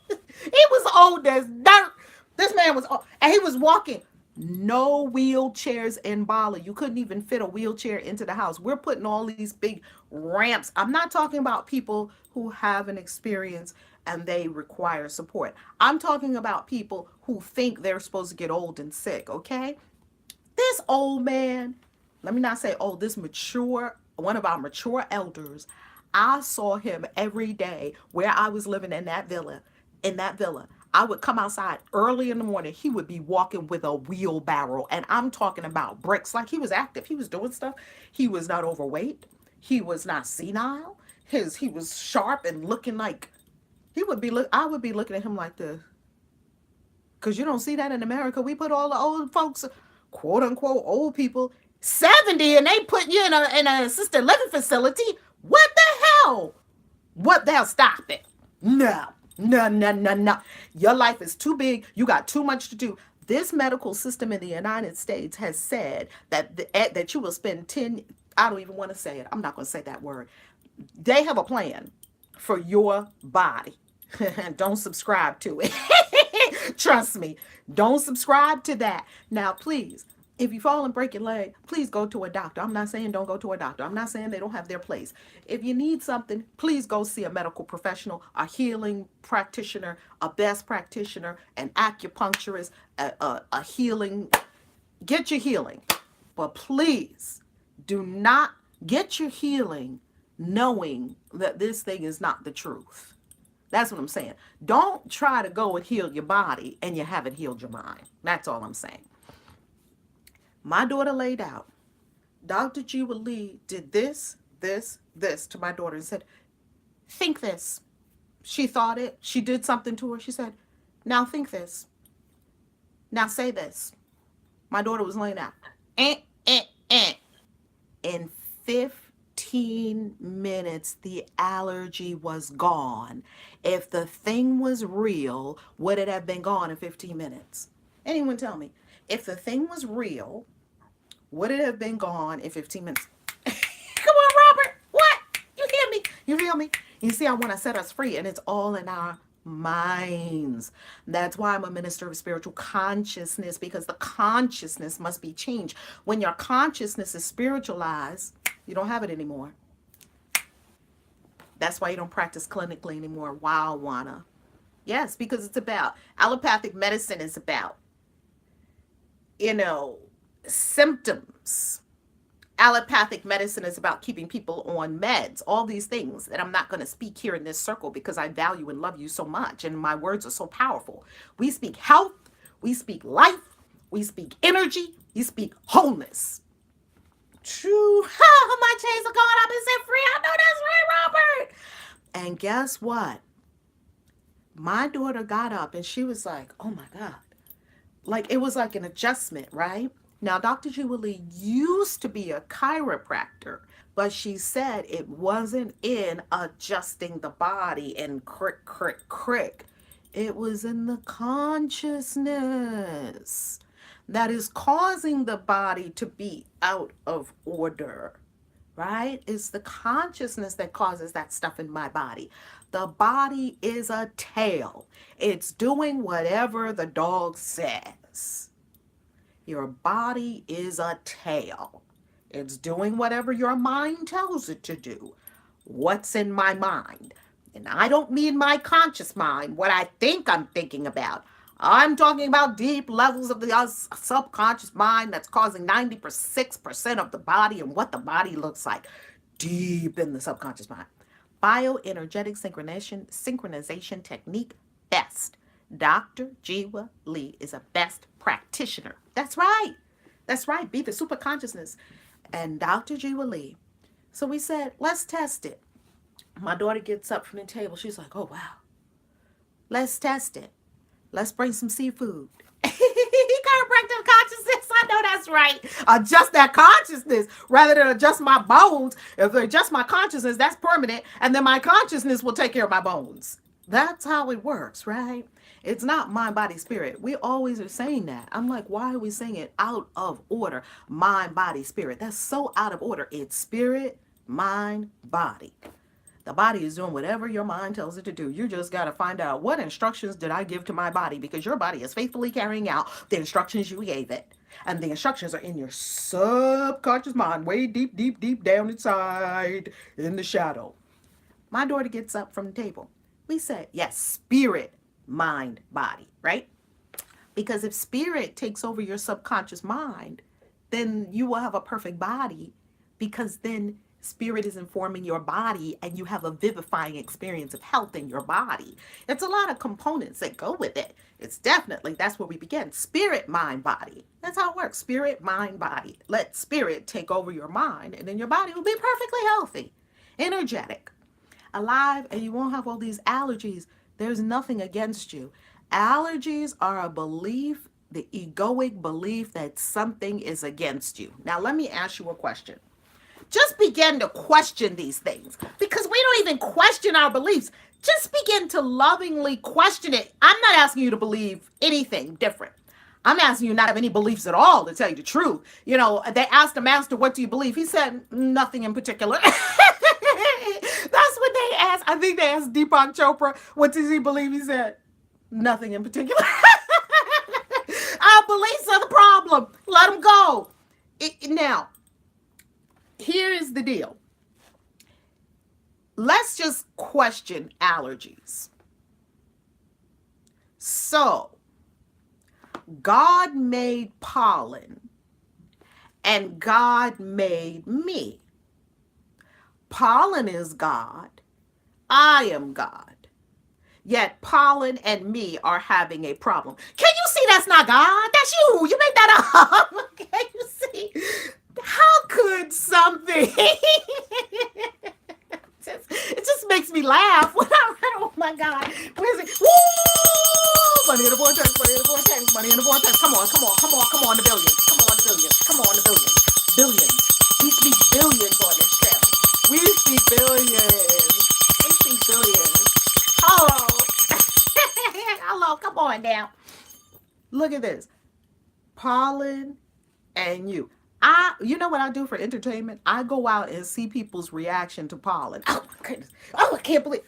He was old as dirt. This man was old, and he was walking. No wheelchairs in Bali. You couldn't even fit a wheelchair into the house. We're putting all these big ramps. I'm not talking about people who have an experience and they require support. I'm talking about people who think they're supposed to get old and sick, okay? This old man, let me not say old, this mature, one of our mature elders, I saw him every day where I was living in that villa. in that villa. I would come outside early in the morning. He would be walking with a wheelbarrow. And I'm talking about bricks. Like, he was active. He was doing stuff. He was not overweight. He was not senile. He was sharp and looking like I would be looking at him like this. Cause you don't see that in America. We put all the old folks, quote unquote old people, 70, and they put you in an assisted living facility. What the hell? What the hell? Stop it. No. No, no, no, no. Your life is too big. You got too much to do. This medical system in the United States has said that you will spend 10, I don't even want to say it. I'm not going to say that word. They have a plan for your body. Don't subscribe to it. Trust me. Don't subscribe to that. Now, please, if you fall and break your leg, please go to a doctor. I'm not saying don't go to a doctor. I'm not saying they don't have their place. If you need something, please go see a medical professional, a healing practitioner, a best practitioner, an acupuncturist, a healing. Get your healing. But please do not get your healing knowing that this thing is not the truth. That's what I'm saying. Don't try to go and heal your body and you haven't healed your mind. That's all I'm saying. My daughter laid out. Dr. Jiwa Lee did this to my daughter and said, think this. She thought it. She did something to her. She said, now think this. Now say this. My daughter was laying out. In 15 minutes, the allergy was gone. If the thing was real, would it have been gone in 15 minutes? Anyone tell me? If the thing was real, would it have been gone in 15 minutes? Come on, Robert. What? You hear me? You feel me? You see, I want to set us free, and it's all in our minds. That's why I'm a minister of spiritual consciousness, because the consciousness must be changed. When your consciousness is spiritualized, you don't have it anymore. That's why you don't practice clinically anymore. Wow, wanna. Yes, because it's about allopathic medicine is about, symptoms. Allopathic medicine is about keeping people on meds, all these things that I'm not going to speak here in this circle because I value and love you so much and my words are so powerful. We speak health, we speak life, we speak energy, we speak wholeness. True. My chains are going up and set free. I know that's right, Robert. And guess what? My daughter got up and she was like, oh my God. Like, it was like an adjustment, right? Now, Dr. Jubilee used to be a chiropractor, but she said it wasn't in adjusting the body and crick. It was in the consciousness that is causing the body to be out of order, right? It's the consciousness that causes that stuff in my body. The body is a tail. It's doing whatever the dog says. Your body is a tail. It's doing whatever your mind tells it to do. What's in my mind? And I don't mean my conscious mind, what I think I'm thinking about. I'm talking about deep levels of the subconscious mind that's causing 96% of the body and what the body looks like. Deep in the subconscious mind. Bioenergetic synchronization technique, best. Dr. Jiwa Lee is a best practitioner. That's right. That's right. Be the super consciousness. And Dr. Jiwa Lee. So we said, let's test it. My daughter gets up from the table. She's like, oh, wow. Let's test it. Let's bring some seafood. Chiropractic consciousness. I know that's right. Adjust that consciousness rather than adjust my bones. If I adjust my consciousness, that's permanent. And then my consciousness will take care of my bones. That's how it works, right? It's not mind, body, spirit. We always are saying that. I'm like, why are we saying it out of order? Mind, body, spirit. That's so out of order. It's spirit, mind, body. The body is doing whatever your mind tells it to do. You just got to find out, what instructions did I give to my body? Because your body is faithfully carrying out the instructions you gave it. And the instructions are in your subconscious mind, way deep, deep, deep down inside in the shadow. My daughter gets up from the table. We said, yes, spirit, mind, body, right? Because if spirit takes over your subconscious mind, then you will have a perfect body, because then Spirit is informing your body, and you have a vivifying experience of health in your body. It's a lot of components that go with it. It's definitely, that's where we begin. Spirit, mind, body. That's how it works. Spirit, mind, body. Let spirit take over your mind, and then your body will be perfectly healthy, energetic, alive, and you won't have all these allergies. There's nothing against you. Allergies are a belief, the egoic belief that something is against you. Now, let me ask you a question. Just begin to question these things, because we don't even question our beliefs. Just begin to lovingly question it. I'm not asking you to believe anything different. I'm asking you not to have any beliefs at all, to tell you the truth. You know, they asked the master, what do you believe? He said, nothing in particular. That's what they asked. I think they asked Deepak Chopra, what does he believe? He said, nothing in particular. Our beliefs are the problem. Let them go. Now, here's the deal. Let's just question allergies. So, God made pollen, and God made me. Pollen is God. I am God. Yet pollen and me are having a problem. Can you see that's not God? That's you. You made that up. Can you see? How could something... it just makes me laugh when I read, oh my God, where is it? Woo! Money in the vortex, money in the vortex, money in the vortex. Come on, the billions. Come on, the billions. Come on, the billions. Billions. We speak billions on this channel. We speak billions. We speak billions. Hello. Hello, come on now. Look at this. Pollen and you. You know what I do for entertainment? I go out and see people's reaction to pollen. Oh my goodness. Oh, I can't believe.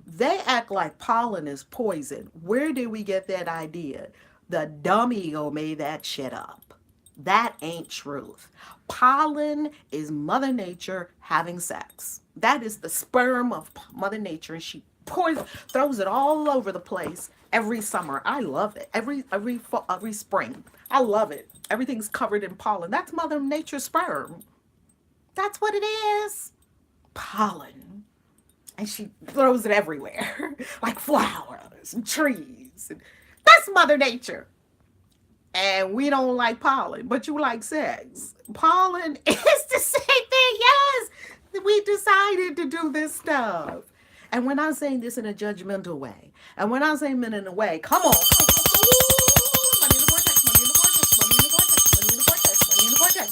They act like pollen is poison. Where did we get that idea? The dumb ego made that shit up. That ain't truth. Pollen is Mother Nature having sex. That is the sperm of Mother Nature, and she throws it all over the place every summer. I love it. Every spring. I love it. Everything's covered in pollen. That's Mother Nature's sperm. That's what it is. Pollen. And she throws it everywhere. Like flowers and trees. That's Mother Nature. And we don't like pollen, but you like sex. Pollen is the same thing. Yes. We decided to do this stuff. And we're not saying this in a judgmental way. And we're not saying it in a way, come on. Money in the vortex, money in the vortex, money in the vortex, money in the vortex, money in the vortex.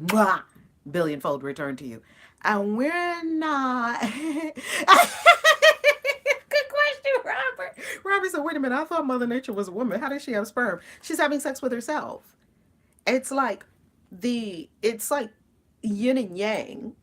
Mwah. Billionfold return to you. And we're not. Good question, Robert. Robert said, wait a minute, I thought Mother Nature was a woman. How does she have sperm? She's having sex with herself. It's like yin and yang.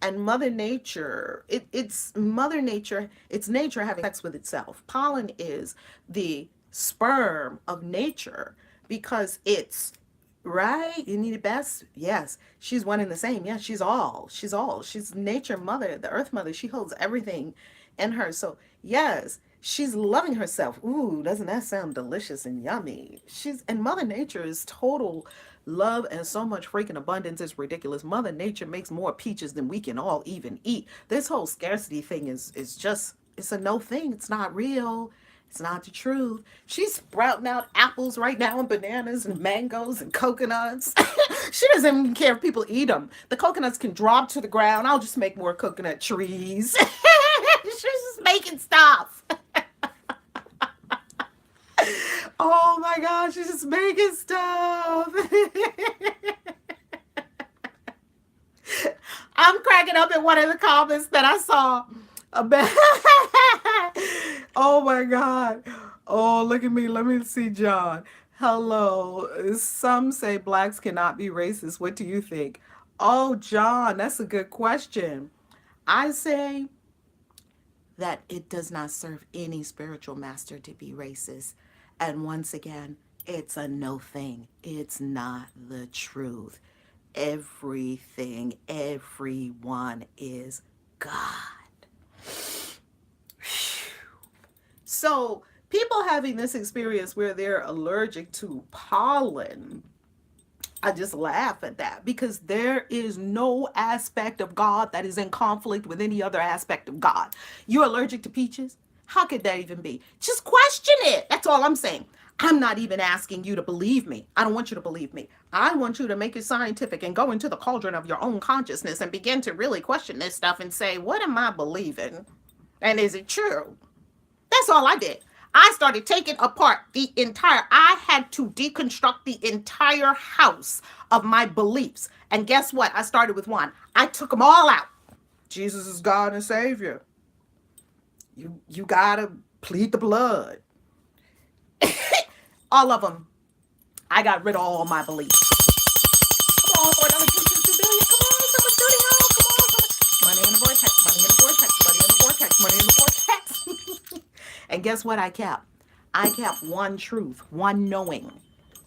And Mother Nature, it's Mother Nature, it's nature having sex with itself. Pollen is the sperm of nature because it's, right? You need it best? Yes. She's one and the same. Yes, she's all. She's nature mother, the earth mother. She holds everything in her. So yes, she's loving herself. Ooh, doesn't that sound delicious and yummy? And Mother Nature is total love and so much freaking abundance. It's ridiculous. Mother Nature makes more peaches than we can all even eat. This whole scarcity thing is just, it's a no thing. It's not real. It's not the truth. She's sprouting out apples right now and bananas and mangoes and coconuts. She doesn't even care if people eat them. The coconuts can drop to the ground. I'll just make more coconut trees. She's just making stuff. Oh my gosh, she's just making stuff. I'm cracking up at one of the comments that I saw about. Oh my God. Oh, look at me. Let me see, John. Hello. Some say blacks cannot be racist. What do you think? Oh, John, that's a good question. I say that it does not serve any spiritual master to be racist. And once again, it's a no thing. It's not the truth. Everything, everyone is God. So people having this experience where they're allergic to pollen, I just laugh at that because there is no aspect of God that is in conflict with any other aspect of God. You're allergic to peaches? How could that even be? Just question it. That's all I'm saying. I'm not even asking you to believe me. I don't want you to believe me. I want you to make it scientific and go into the cauldron of your own consciousness and begin to really question this stuff and say, what am I believing? And is it true? That's all I did. I started taking apart I had to deconstruct the entire house of my beliefs. And guess what? I started with one. I took them all out. Jesus is God and Savior. You gotta plead the blood. All of them. I got rid of all my beliefs. Come on, $4.22 billion. Come on, someone's doing it. Come on, money in the vortex, money in the vortex, money in the vortex, money in the vortex. And guess what I kept? I kept one truth, one knowing.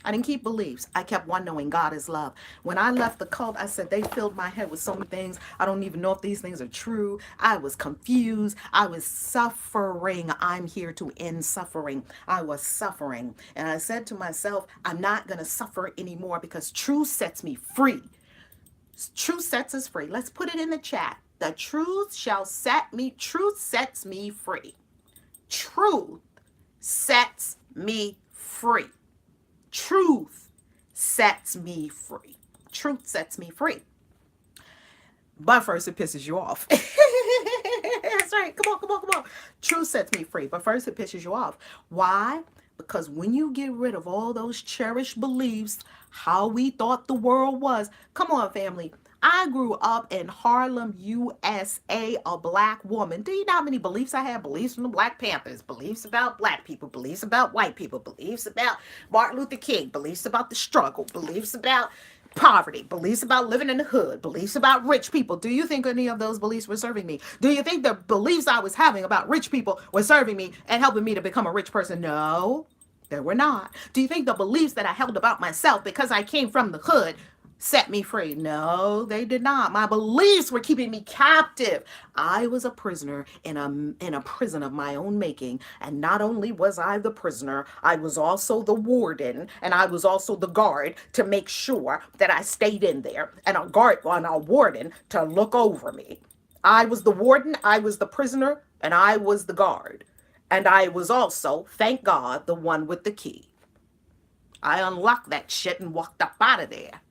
I didn't keep beliefs. I kept one knowing. God is love. When I left the cult, I said they filled my head with so many things. I don't even know if these things are true. I was confused. I was suffering. I'm here to end suffering. I was suffering. And I said to myself, I'm not going to suffer anymore because truth sets me free. Truth sets us free. Let's put it in the chat. The truth sets me free. Truth sets me free. Truth sets me free. Truth sets me free. But first it pisses you off. That's right. Come on. Truth sets me free. But first it pisses you off. Why? Because when you get rid of all those cherished beliefs, how we thought the world was. Come on, family. I grew up in Harlem, USA, a black woman. Do you know how many beliefs I had? Beliefs from the Black Panthers, beliefs about black people, beliefs about white people, beliefs about Martin Luther King, beliefs about the struggle, beliefs about poverty, beliefs about living in the hood, beliefs about rich people. Do you think any of those beliefs were serving me? Do you think the beliefs I was having about rich people were serving me and helping me to become a rich person? No, they were not. Do you think the beliefs that I held about myself because I came from the hood set me free? No, they did not. My beliefs were keeping me captive. I was a prisoner in a prison of my own making. And not only was I the prisoner, I was also the warden and I was also the guard to make sure that I stayed in there, and a warden to look over me. I was the warden, I was the prisoner, and I was the guard. And I was also, thank God, the one with the key. I unlocked that shit and walked up out of there.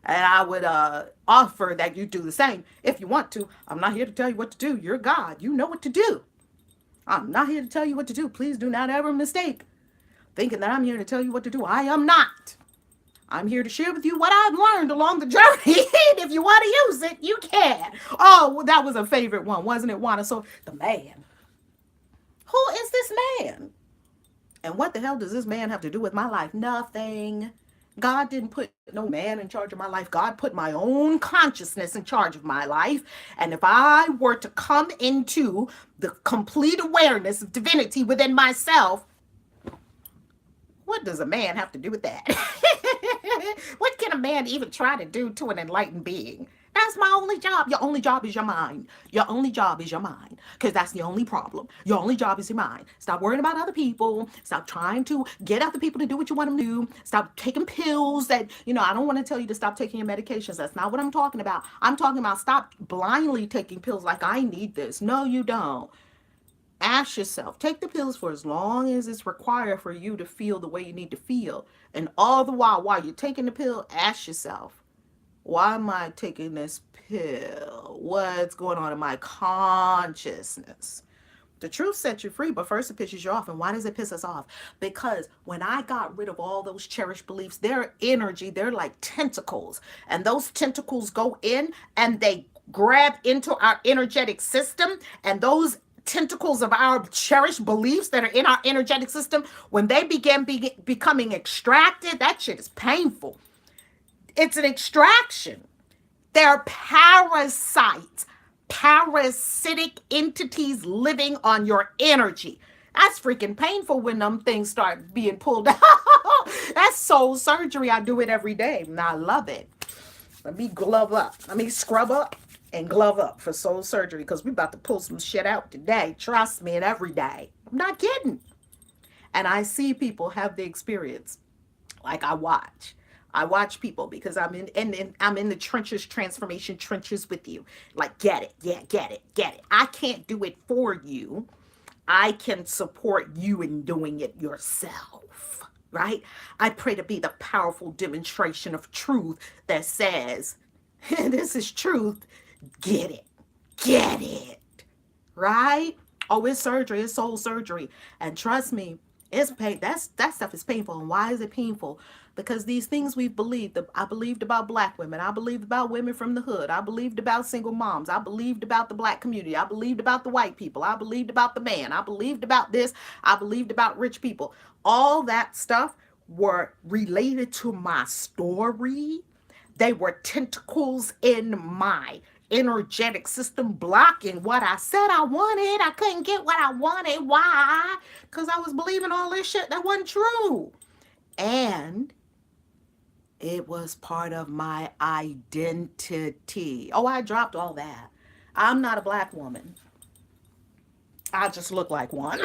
And I would offer that you do the same if you want to. I'm not here to tell you what to do. You're God. You know what to do. I'm not here to tell you what to do. Please do not ever mistake thinking that I'm here to tell you what to do. I am not. I'm here to share with you what I've learned along the journey. And if you want to use it, you can. Oh, well, that was a favorite one, wasn't it, Juana? So the man. Who is this man? And what the hell does this man have to do with my life? Nothing. God didn't put no man in charge of my life. God put my own consciousness in charge of my life. And if I were to come into the complete awareness of divinity within myself, what does a man have to do with that? What can a man even try to do to an enlightened being? That's my only job. Your only job is your mind. Your only job is your mind. Because that's the only problem. Your only job is your mind. Stop worrying about other people. Stop trying to get other people to do what you want them to do. Stop taking pills that, I don't want to tell you to stop taking your medications. That's not what I'm talking about. I'm talking about stop blindly taking pills like I need this. No, you don't. Ask yourself, take the pills for as long as it's required for you to feel the way you need to feel. And all the while you're taking the pill, ask yourself, why am I taking this pill? What's going on in my consciousness? The truth sets you free, but first it pisses you off. And why does it piss us off? Because when I got rid of all those cherished beliefs, their energy, they're like tentacles. And those tentacles go in and they grab into our energetic system. And those tentacles of our cherished beliefs that are in our energetic system, when they begin becoming extracted, that shit is painful. It's an extraction. They're parasites, parasitic entities living on your energy. That's freaking painful when them things start being pulled out. That's soul surgery. I do it every day, and I love it. Let me glove up. Let me scrub up and glove up for soul surgery because we're about to pull some shit out today. Trust me, and every day. I'm not kidding. And I see people have the experience. Like I watch I watch people because I'm in the trenches, transformation trenches with you. Like, get it, yeah, get it. I can't do it for you. I can support you in doing it yourself, right? I pray to be the powerful demonstration of truth that says, this is truth, get it, right? Oh, it's surgery, it's soul surgery. And trust me, it's pain. That stuff is painful. And why is it painful? Because these things we've believed. I believed about black women. I believed about women from the hood. I believed about single moms. I believed about the black community. I believed about the white people. I believed about the man. I believed about this. I believed about rich people. All that stuff were related to my story. They were tentacles in my energetic system blocking what I said I wanted. I couldn't get what I wanted. Why? Because I was believing all this shit that wasn't true. And it was part of my identity. Oh, I dropped all that. I'm not a black woman. I just look like one.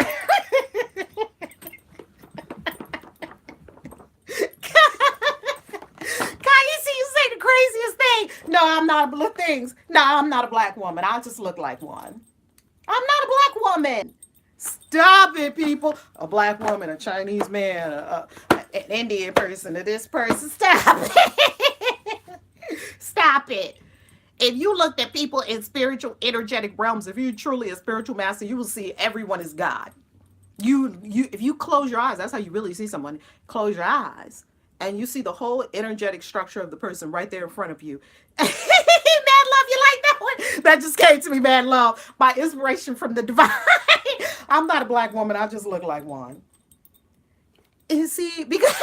You say the craziest thing. No, I'm not a black things. No, I'm not a black woman. I just look like one. I'm not a black woman. Stop it, people. A black woman, a Chinese man, an Indian person, a this person. Stop it. Stop it. If you looked at people in spiritual, energetic realms, if you're truly a spiritual master, you will see everyone is God. If you close your eyes, that's how you really see someone. Close your eyes and you see the whole energetic structure of the person right there in front of you. Mad love, you like that one? That just came to me, mad love. My inspiration from the divine. I'm not a black woman, I just look like one. You see, because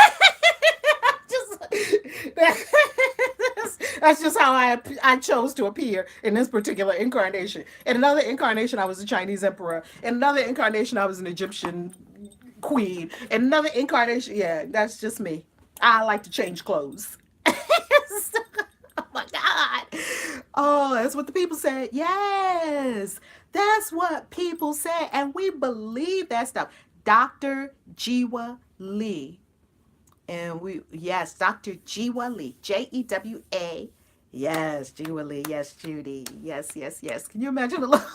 that's just how I chose to appear in this particular incarnation. In another incarnation, I was a Chinese emperor. In another incarnation, I was an Egyptian queen. In another incarnation, yeah, that's just me. I like to change clothes. Oh my God. Oh, that's what the people said. Yes, that's what people said. And we believe that stuff. Dr. Jiwa Lee. And yes, Dr. Jiwa Lee. Jewa. Yes, Jiwa Lee. Yes, Judy. Yes, yes, yes. Can you imagine the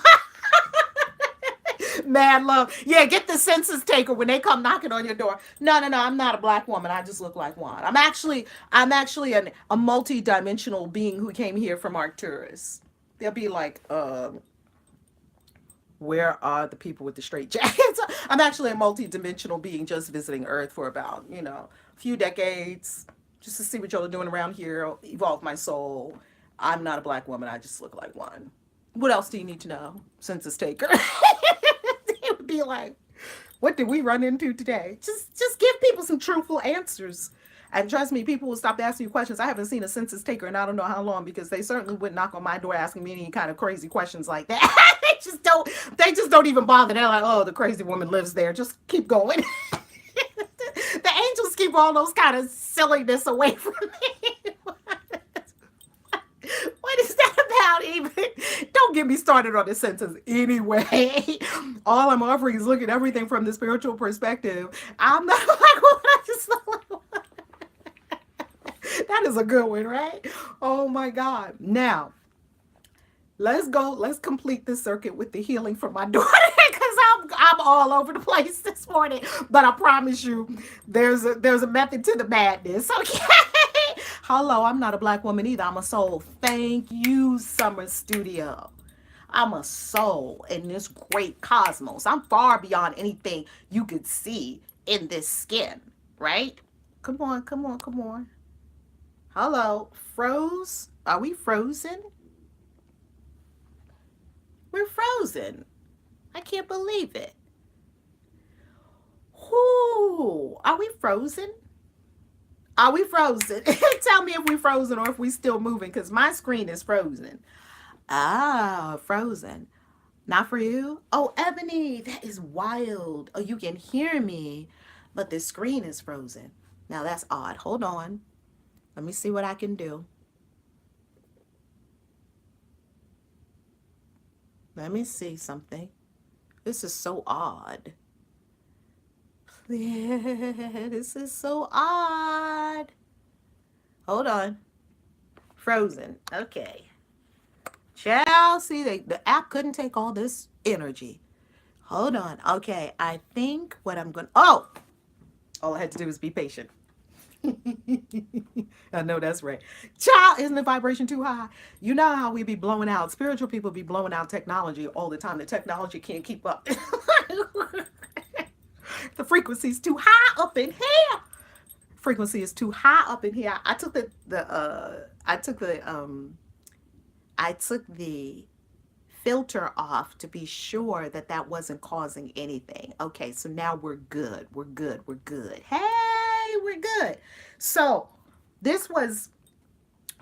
mad love? Yeah, get the census taker when they come knocking on your door. No, no, no. I'm not a black woman. I just look like one. I'm actually a multi-dimensional being who came here from Arcturus. They'll be like, where are the people with the straight jackets? I'm actually a multi-dimensional being just visiting Earth for about, a few decades, just to see what y'all are doing around here, evolve my soul. I'm not a black woman. I just look like one. What else do you need to know? Census taker. It would be like, what did we run into today? Just give people some truthful answers. And trust me, people will stop asking you questions. I haven't seen a census taker in I don't know how long because they certainly wouldn't knock on my door asking me any kind of crazy questions like that. They just don't even bother. They're like, oh, the crazy woman lives there. Just keep going. The angels keep all those kind of silliness away from me. What is that about even? Don't get me started on this sentence anyway. All I'm offering is look at everything from the spiritual perspective. I'm not like what I just that is a good one, right? Oh my God. Now, let's complete this circuit with the healing for my daughter because I'm all over the place this morning. But I promise you, there's a method to the madness. Okay. Hello, I'm not a black woman either. I'm a soul. Thank you, Summer Studio. I'm a soul in this great cosmos. I'm far beyond anything you could see in this skin, right? Come on, come on, come on. Hello, froze? Are we frozen? We're frozen. I can't believe it. Whoo, are we frozen? Are we frozen? Tell me if we're frozen or if we're still moving because my screen is frozen. Ah, frozen. Not for you? Oh, Ebony, that is wild. Oh, you can hear me, but the screen is frozen. Now that's odd. Hold on. Let me see what I can do. Let me see something. This is so odd. This is so odd. Hold on. Frozen. Okay. Chelsea, the app couldn't take all this energy. Hold on. Okay, I think what I'm going to... Oh! All I had to do was be patient. I know that's right. Child, isn't the vibration too high? You know how we be blowing out, spiritual people be blowing out technology all the time. The technology can't keep up. The frequency's too high up in here. Frequency is too high up in here. I took the filter off to be sure that that wasn't causing anything. Okay, so now we're good. We're good. We're good. Hey, we're good. So, this was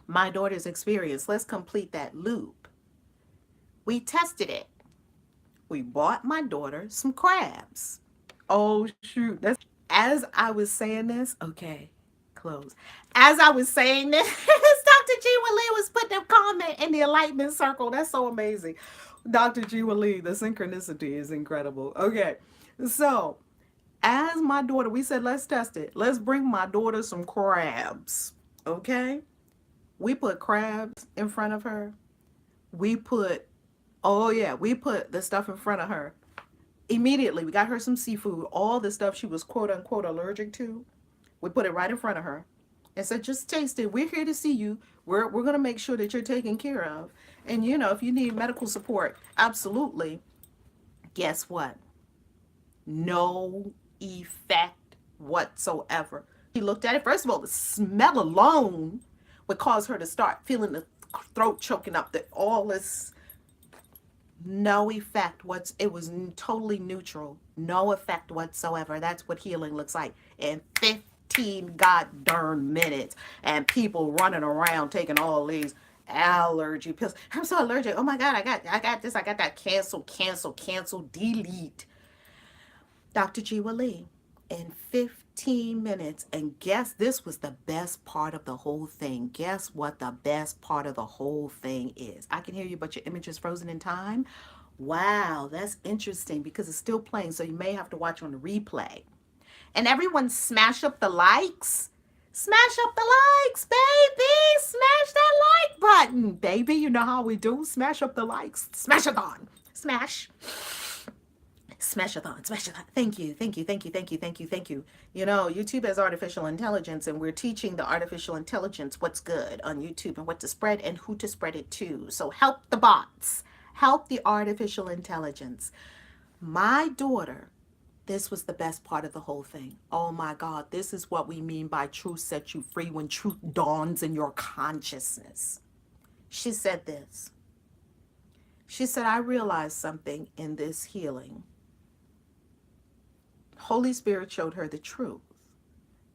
my daughter's experience. Let's complete that loop. We tested it. We bought my daughter some crabs. Oh, shoot. That's as I was saying this. Okay, close. As I was saying this, Dr. G. Willie was putting a comment in the enlightenment circle. That's so amazing. Dr. G. Willie, the synchronicity is incredible. Okay, so as my daughter, we said, let's test it. Let's bring my daughter some crabs. Okay, we put crabs in front of her. We put, oh yeah, we put the stuff in front of her. Immediately, we got her some seafood, all the stuff she was quote unquote allergic to. We put it right in front of her and said, just taste it. We're here to see you. We're going to make sure that you're taken care of. And, you know, if you need medical support, absolutely. Guess what? No effect whatsoever. She looked at it. First of all, the smell alone would cause her to start feeling the throat choking up, all this. No effect. It was totally neutral. No effect whatsoever. That's what healing looks like. In 15 god darn minutes, and people running around taking all these allergy pills. I'm so allergic. Oh my god, I got this, I got that. Cancel, delete. Dr. G. Willie, in 15 minutes, and guess this was the best part of the whole thing. Guess what the best part of the whole thing is? I can hear you, but your image is frozen in time. Wow, that's interesting because it's still playing, so you may have to watch on the replay. And everyone smash up the likes. Smash up the likes, baby. Smash that like button, baby. You know how we do. Smash up the likes. Smash-a-thon. Smash. Smash-a-thon. Smash-a-thon. Thank you. You know, YouTube has artificial intelligence, and we're teaching the artificial intelligence what's good on YouTube and what to spread and who to spread it to. So help the bots. Help the artificial intelligence. My daughter, this was the best part of the whole thing. Oh my God, this is what we mean by truth sets you free, when truth dawns in your consciousness. She said this. She said, I realized something in this healing. Holy Spirit showed her the truth.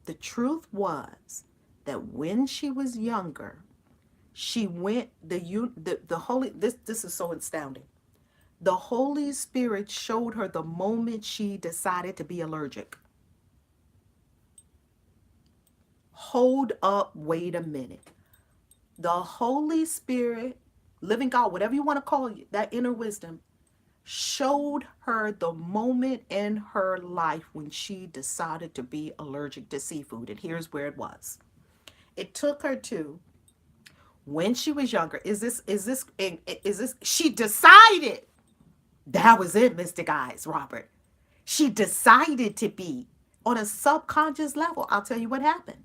The truth was that when she was younger, she went, the Holy, this is so astounding. The Holy Spirit showed her the moment she decided to be allergic. Hold up, wait a minute. The Holy Spirit, living God, whatever you want to call it, that inner wisdom, showed her the moment in her life when she decided to be allergic to seafood. And here's where it was. It took her to when she was younger. She decided. That was it, Mr. Guys, Robert. She decided to be on a subconscious level. I'll tell you what happened.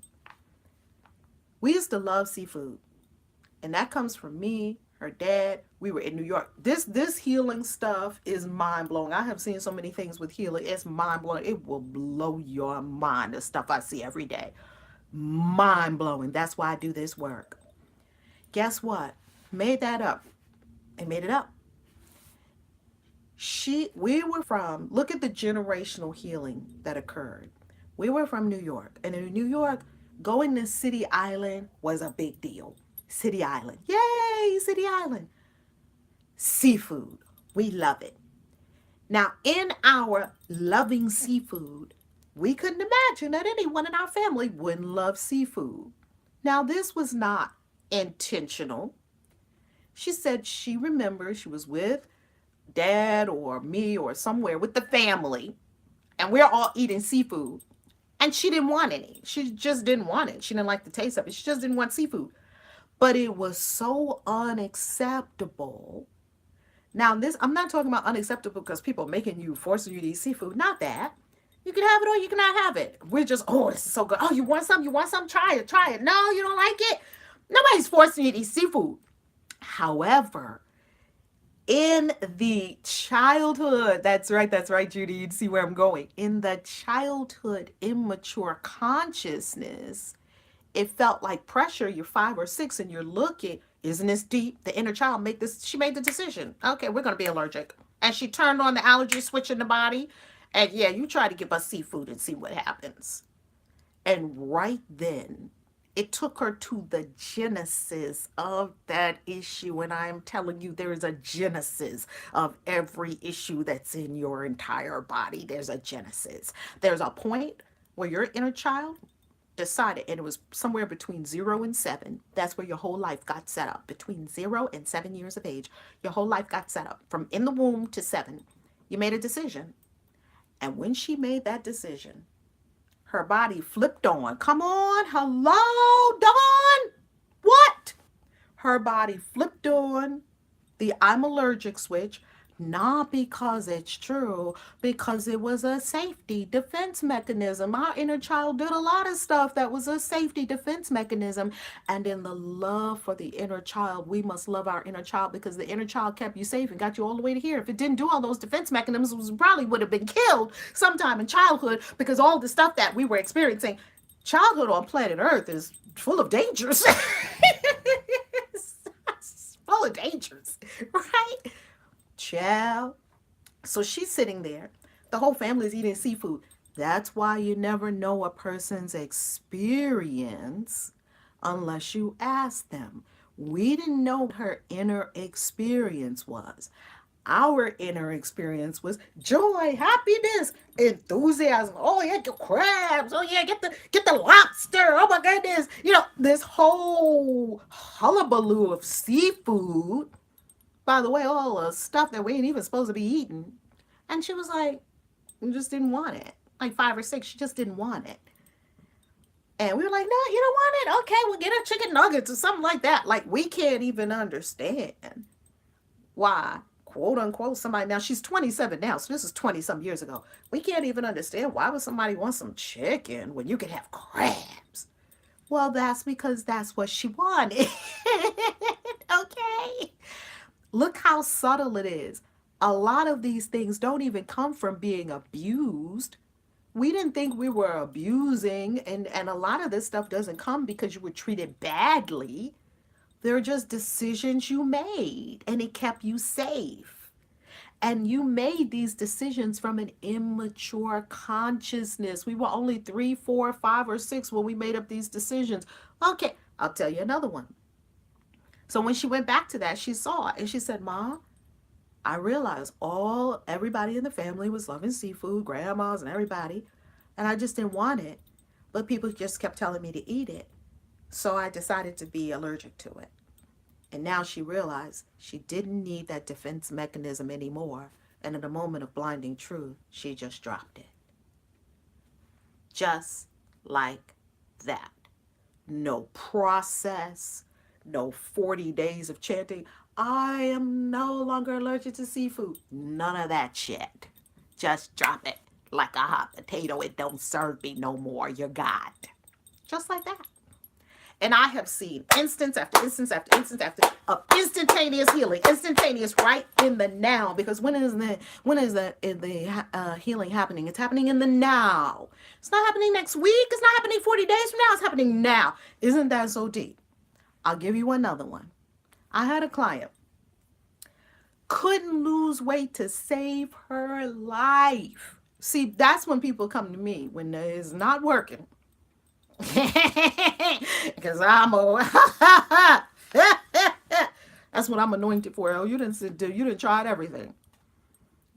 We used to love seafood. And that comes from me, her dad. We were in New York. This healing stuff is mind-blowing. I have seen so many things with healing. It's mind-blowing. It will blow your mind, the stuff I see every day. Mind-blowing. That's why I do this work. Guess what? Made that up. I made it up. We were from, look at the generational healing that occurred. We were from New York. And in New York, going to City Island was a big deal. City Island. Yay, City Island. Seafood. We love it. Now, in our loving seafood, we couldn't imagine that anyone in our family wouldn't love seafood. Now, this was not intentional. She said she remembers she was with dad or me or somewhere with the family, and we're all eating seafood. And she didn't want any. She just didn't want it. She didn't like the taste of it. She just didn't want seafood. But it was so unacceptable. Now, this, I'm not talking about unacceptable because people making you, forcing you to eat seafood. Not that. You can have it or you cannot have it. We're just, oh, this is so good. Oh, you want some? You want some? Try it. Try it. No, you don't like it? Nobody's forcing you to eat seafood. However, in the childhood, that's right, Judy, you'd see where I'm going. In the childhood immature consciousness, it felt like pressure. You're 5 or 6 and you're looking, isn't this deep? The inner child she made the decision. Okay, we're going to be allergic. And she turned on the allergy switch in the body. And yeah, you try to give us seafood and see what happens. And right then, it took her to the genesis of that issue. And I'm telling you, there is a genesis of every issue that's in your entire body. There's a genesis. There's a point where your inner child decided, and it was somewhere between 0 and 7. That's where your whole life got set up. Between 0 and 7 years of age, your whole life got set up. From in the womb to 7, you made a decision. And when she made that decision, her body flipped on. Come on, hello, Dawn. What? Her body flipped on the I'm allergic switch, not because it's true, because it was a safety defense mechanism. Our inner child did a lot of stuff that was a safety defense mechanism. And in the love for the inner child, we must love our inner child, because the inner child kept you safe and got you all the way to here. If it didn't do all those defense mechanisms, we probably would have been killed sometime in childhood, because all the stuff that we were experiencing, childhood on planet Earth is full of dangers. It's full of dangers, right? Child. So she's sitting there. The whole family is eating seafood. That's why you never know a person's experience unless you ask them. We didn't know what her inner experience was. Our inner experience was joy, happiness, enthusiasm. Oh yeah, get crabs. Oh yeah, get the lobster. Oh my goodness. You know, this whole hullabaloo of seafood. By the way, all the stuff that we ain't even supposed to be eating. And she was like, we just didn't want it. Like 5 or 6, she just didn't want it. And we were like, no, you don't want it? Okay, we'll get her chicken nuggets or something like that. Like, we can't even understand why, quote unquote, somebody, now she's 27 now, so this is 20 some years ago. We can't even understand why would somebody want some chicken when you could have crabs. Well, that's because that's what she wanted. Okay. Look how subtle it is. A lot of these things don't even come from being abused. We didn't think we were abusing, and a lot of this stuff doesn't come because you were treated badly. They're just decisions you made, and it kept you safe. And you made these decisions from an immature consciousness. We were only 3, 4, 5, or 6 when we made up these decisions. Okay, I'll tell you another one. So when she went back to that, she saw it and she said, Mom, I realized everybody in the family was loving seafood, grandmas and everybody, and I just didn't want it. But people just kept telling me to eat it. So I decided to be allergic to it. And now she realized she didn't need that defense mechanism anymore. And in a moment of blinding truth, she just dropped it. Just like that. No process. No 40 days of chanting, I am no longer allergic to seafood. None of that shit. Just drop it like a hot potato. It don't serve me no more. You're God. Just like that. And I have seen instance after instance after instance of instantaneous healing. Instantaneous right in the now. Because when is the healing happening? It's happening in the now. It's not happening next week. It's not happening 40 days from now. It's happening now. Isn't that so deep? I'll give you another one. I had a client, couldn't lose weight to save her life. See, that's when people come to me, when it's not working. Because that's what I'm anointed for. Oh, you didn't try everything.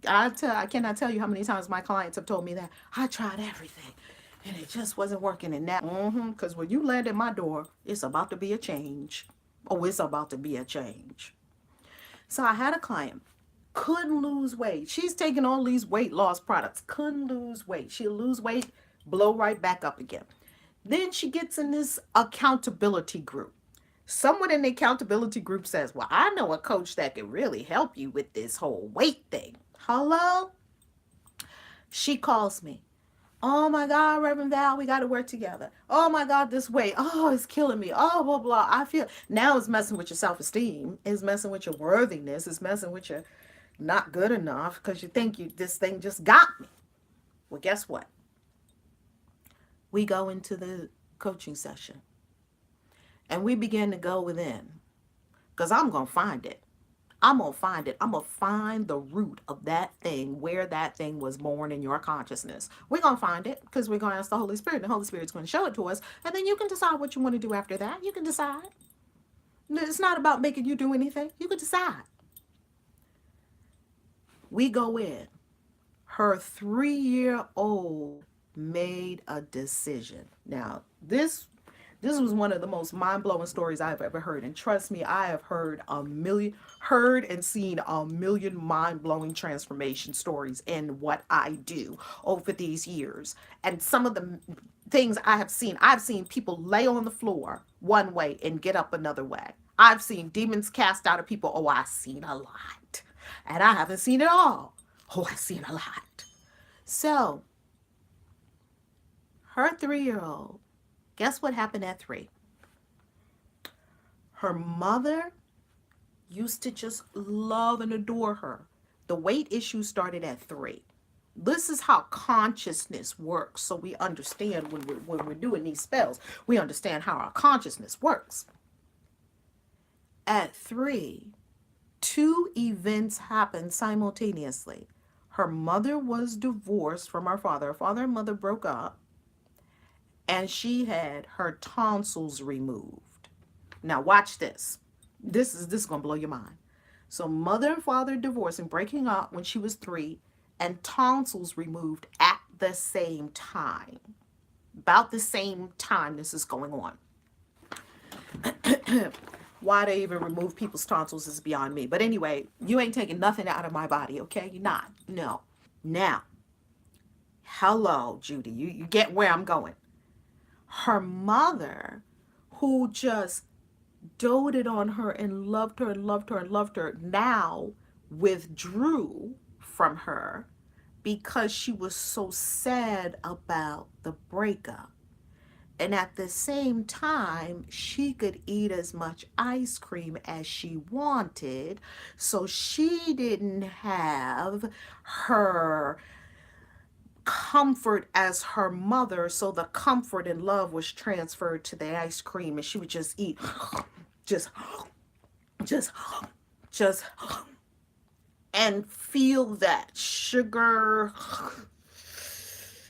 I cannot tell you how many times my clients have told me that. I tried everything. And it just wasn't working in that. Because when you land at my door, it's about to be a change. Oh, it's about to be a change. So I had a client, couldn't lose weight. She's taking all these weight loss products, couldn't lose weight. She'll lose weight blow right back up again. Then she gets in this accountability group. Someone in the accountability group says, well, I know a coach that can really help you with this whole weight thing. Hello? She calls me. Oh my God, Reverend Val, we got to work together. Oh my God, this weight. Oh, it's killing me. Oh, blah, blah. I feel now it's messing with your self-esteem. It's messing with your worthiness. It's messing with your not good enough because you think this thing just got me. Well, guess what? We go into the coaching session and we begin to go within because I'm going to find it. I'm going to find it. I'm going to find the root of that thing, where that thing was born in your consciousness. We're going to find it because we're going to ask the Holy Spirit. The Holy Spirit's going to show it to us. And then you can decide what you want to do after that. You can decide. It's not about making you do anything. You can decide. We go in. Her 3-year-old made a decision. Now, this was one of the most mind-blowing stories I've ever heard. And trust me, I have heard and seen a million mind-blowing transformation stories in what I do over these years. And some of the things I've seen people lay on the floor one way and get up another way. I've seen demons cast out of people. Oh, I've seen a lot. And I haven't seen it all. Oh, I've seen a lot. So, her 3-year-old, guess what happened at 3? Her mother used to just love and adore her. The weight issue started at 3. This is how consciousness works. So we understand when we're doing these spells, we understand how our consciousness works. At 3, 2 events happened simultaneously. Her mother was divorced from her father. Her father and mother broke up. And she had her tonsils removed. Now watch this. This is going to blow your mind. So mother and father divorced and breaking up when she was 3, and tonsils removed at the same time. About the same time this is going on. Why they even remove people's tonsils is beyond me. But anyway, you ain't taking nothing out of my body, okay? You're not. No. Now, hello, Judy. You get where I'm going. Her mother, who just doted on her and loved her and loved her and loved her, now withdrew from her because she was so sad about the breakup. And at the same time, she could eat as much ice cream as she wanted. So she didn't have her comfort as her mother. So the comfort and love was transferred to the ice cream. And she would just eat, just, and feel that sugar.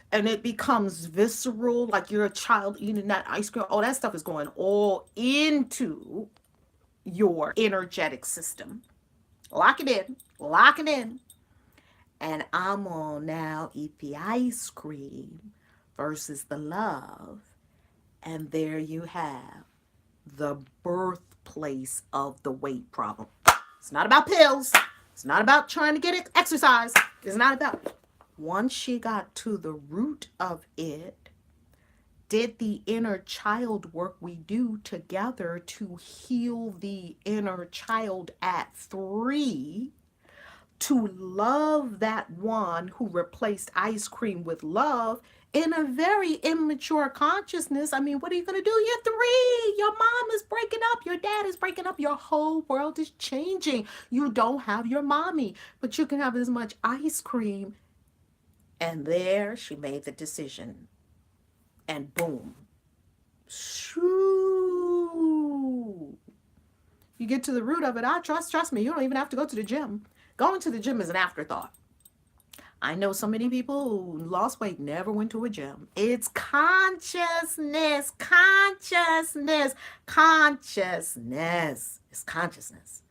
And it becomes visceral, like you're a child eating that ice cream. All that stuff is going all into your energetic system. Lock it in. Lock it in. And I'm gonna now eat the ice cream versus the love. And there you have the birthplace of the weight problem. It's not about pills. It's not about trying to get exercise. It's not about... Once she got to the root of it, did the inner child work we do together to heal the inner child at 3, to love that one who replaced ice cream with love in a very immature consciousness. I mean, what are you going to do? You're 3. Your mom is breaking up. Your dad is breaking up. Your whole world is changing. You don't have your mommy, but you can have as much ice cream. And there she made the decision. And boom. Shoo. You get to the root of it. Trust me, you don't even have to go to the gym. Going to the gym is an afterthought. I know so many people who lost weight never went to a gym. It's consciousness. Consciousness. Consciousness. It's consciousness.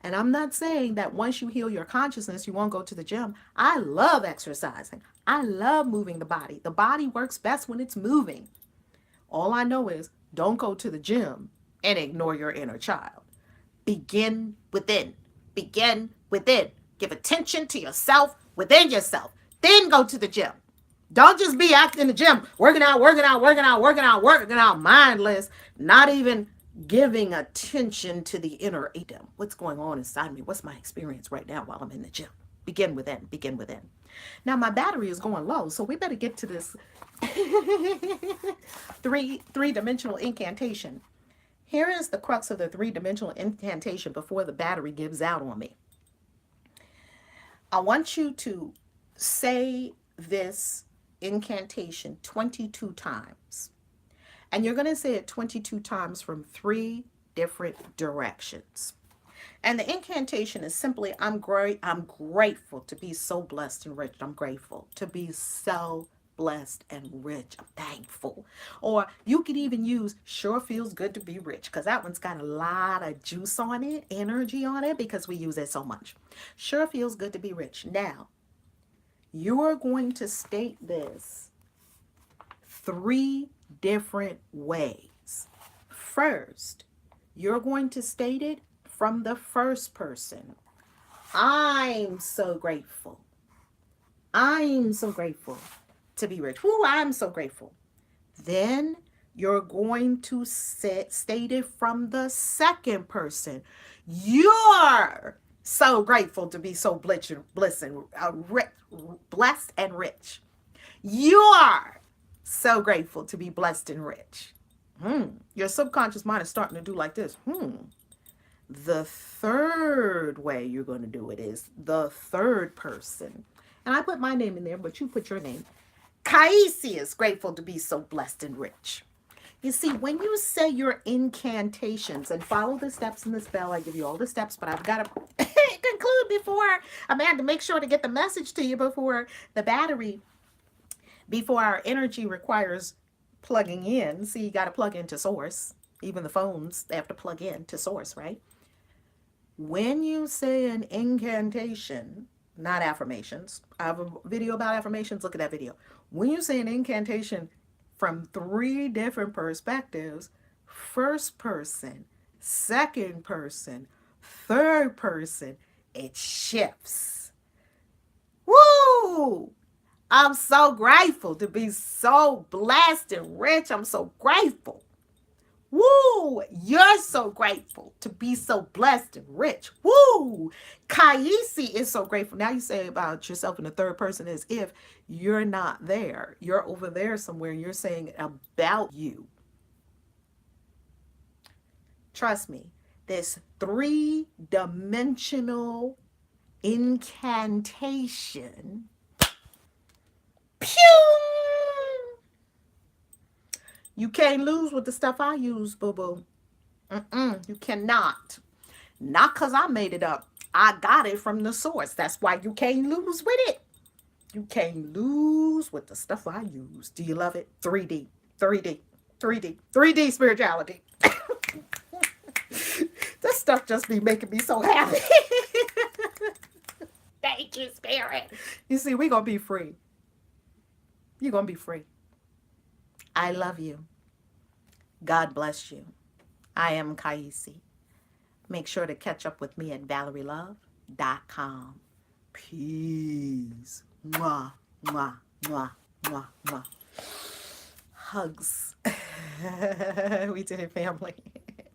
And I'm not saying that once you heal your consciousness, you won't go to the gym. I love exercising. I love moving the body. The body works best when it's moving. All I know is don't go to the gym and ignore your inner child. Begin within. Begin within. Give attention to yourself within yourself. Then go to the gym. Don't just be acting in the gym, working out, working out, working out, working out, working out, mindless, not even giving attention to the inner Adam. What's going on inside me? What's my experience right now while I'm in the gym? Begin within, begin within. Now my battery is going low, so we better get to this three-dimensional incantation. Here is the crux of the three-dimensional incantation before the battery gives out on me. I want you to say this incantation 22 times. And you're going to say it 22 times from three different directions. And the incantation is simply, I'm grateful to be so blessed and rich. I'm grateful to be so blessed and rich. I'm thankful. Or you could even use sure feels good to be rich, because that one's got a lot of juice on it, energy on it, because we use it so much. Sure feels good to be rich. Now, you're going to state this three different ways. First, you're going to state it from the first person. I'm so grateful. I'm so grateful to be rich. Woo, I'm so grateful. Then you're going to state it from the second person. You're so grateful to be so blessed and rich. You're so grateful to be blessed and rich. Your subconscious mind is starting to do like this. The third way you're going to do it is the third person. And I put my name in there, but you put your name. KAISI is grateful to be so blessed and rich. You see, when you say your incantations and follow the steps in this bell, I give you all the steps, but I've got to conclude before Amanda, make sure to get the message to you before the battery, before our energy requires plugging in. See, you got to plug into source. Even the phones, they have to plug in to source, right? When you say an incantation, not affirmations. I have a video about affirmations. Look at that video. When you say an incantation from three different perspectives, first person, second person, third person, it shifts. Woo! I'm so grateful to be so blessed and rich. I'm so grateful. Woo! You're so grateful to be so blessed and rich. Woo! KAISI is so grateful. Now you say about yourself in the third person as if you're not there. You're over there somewhere. You're saying about you. Trust me, this three-dimensional incantation. Pew! You can't lose with the stuff I use, boo-boo. You cannot. Not because I made it up. I got it from the source. That's why you can't lose with it. You can't lose with the stuff I use. Do you love it? 3D, 3D, 3D, 3D spirituality. This stuff just be making me so happy. Thank you, Spirit. You see, we're going to be free. You're going to be free. I love you. God bless you. I am KAISI. Make sure to catch up with me at ValerieLove.com. Peace. Mwah, mwah, mwah, mwah, mwah. Hugs. We did it, family.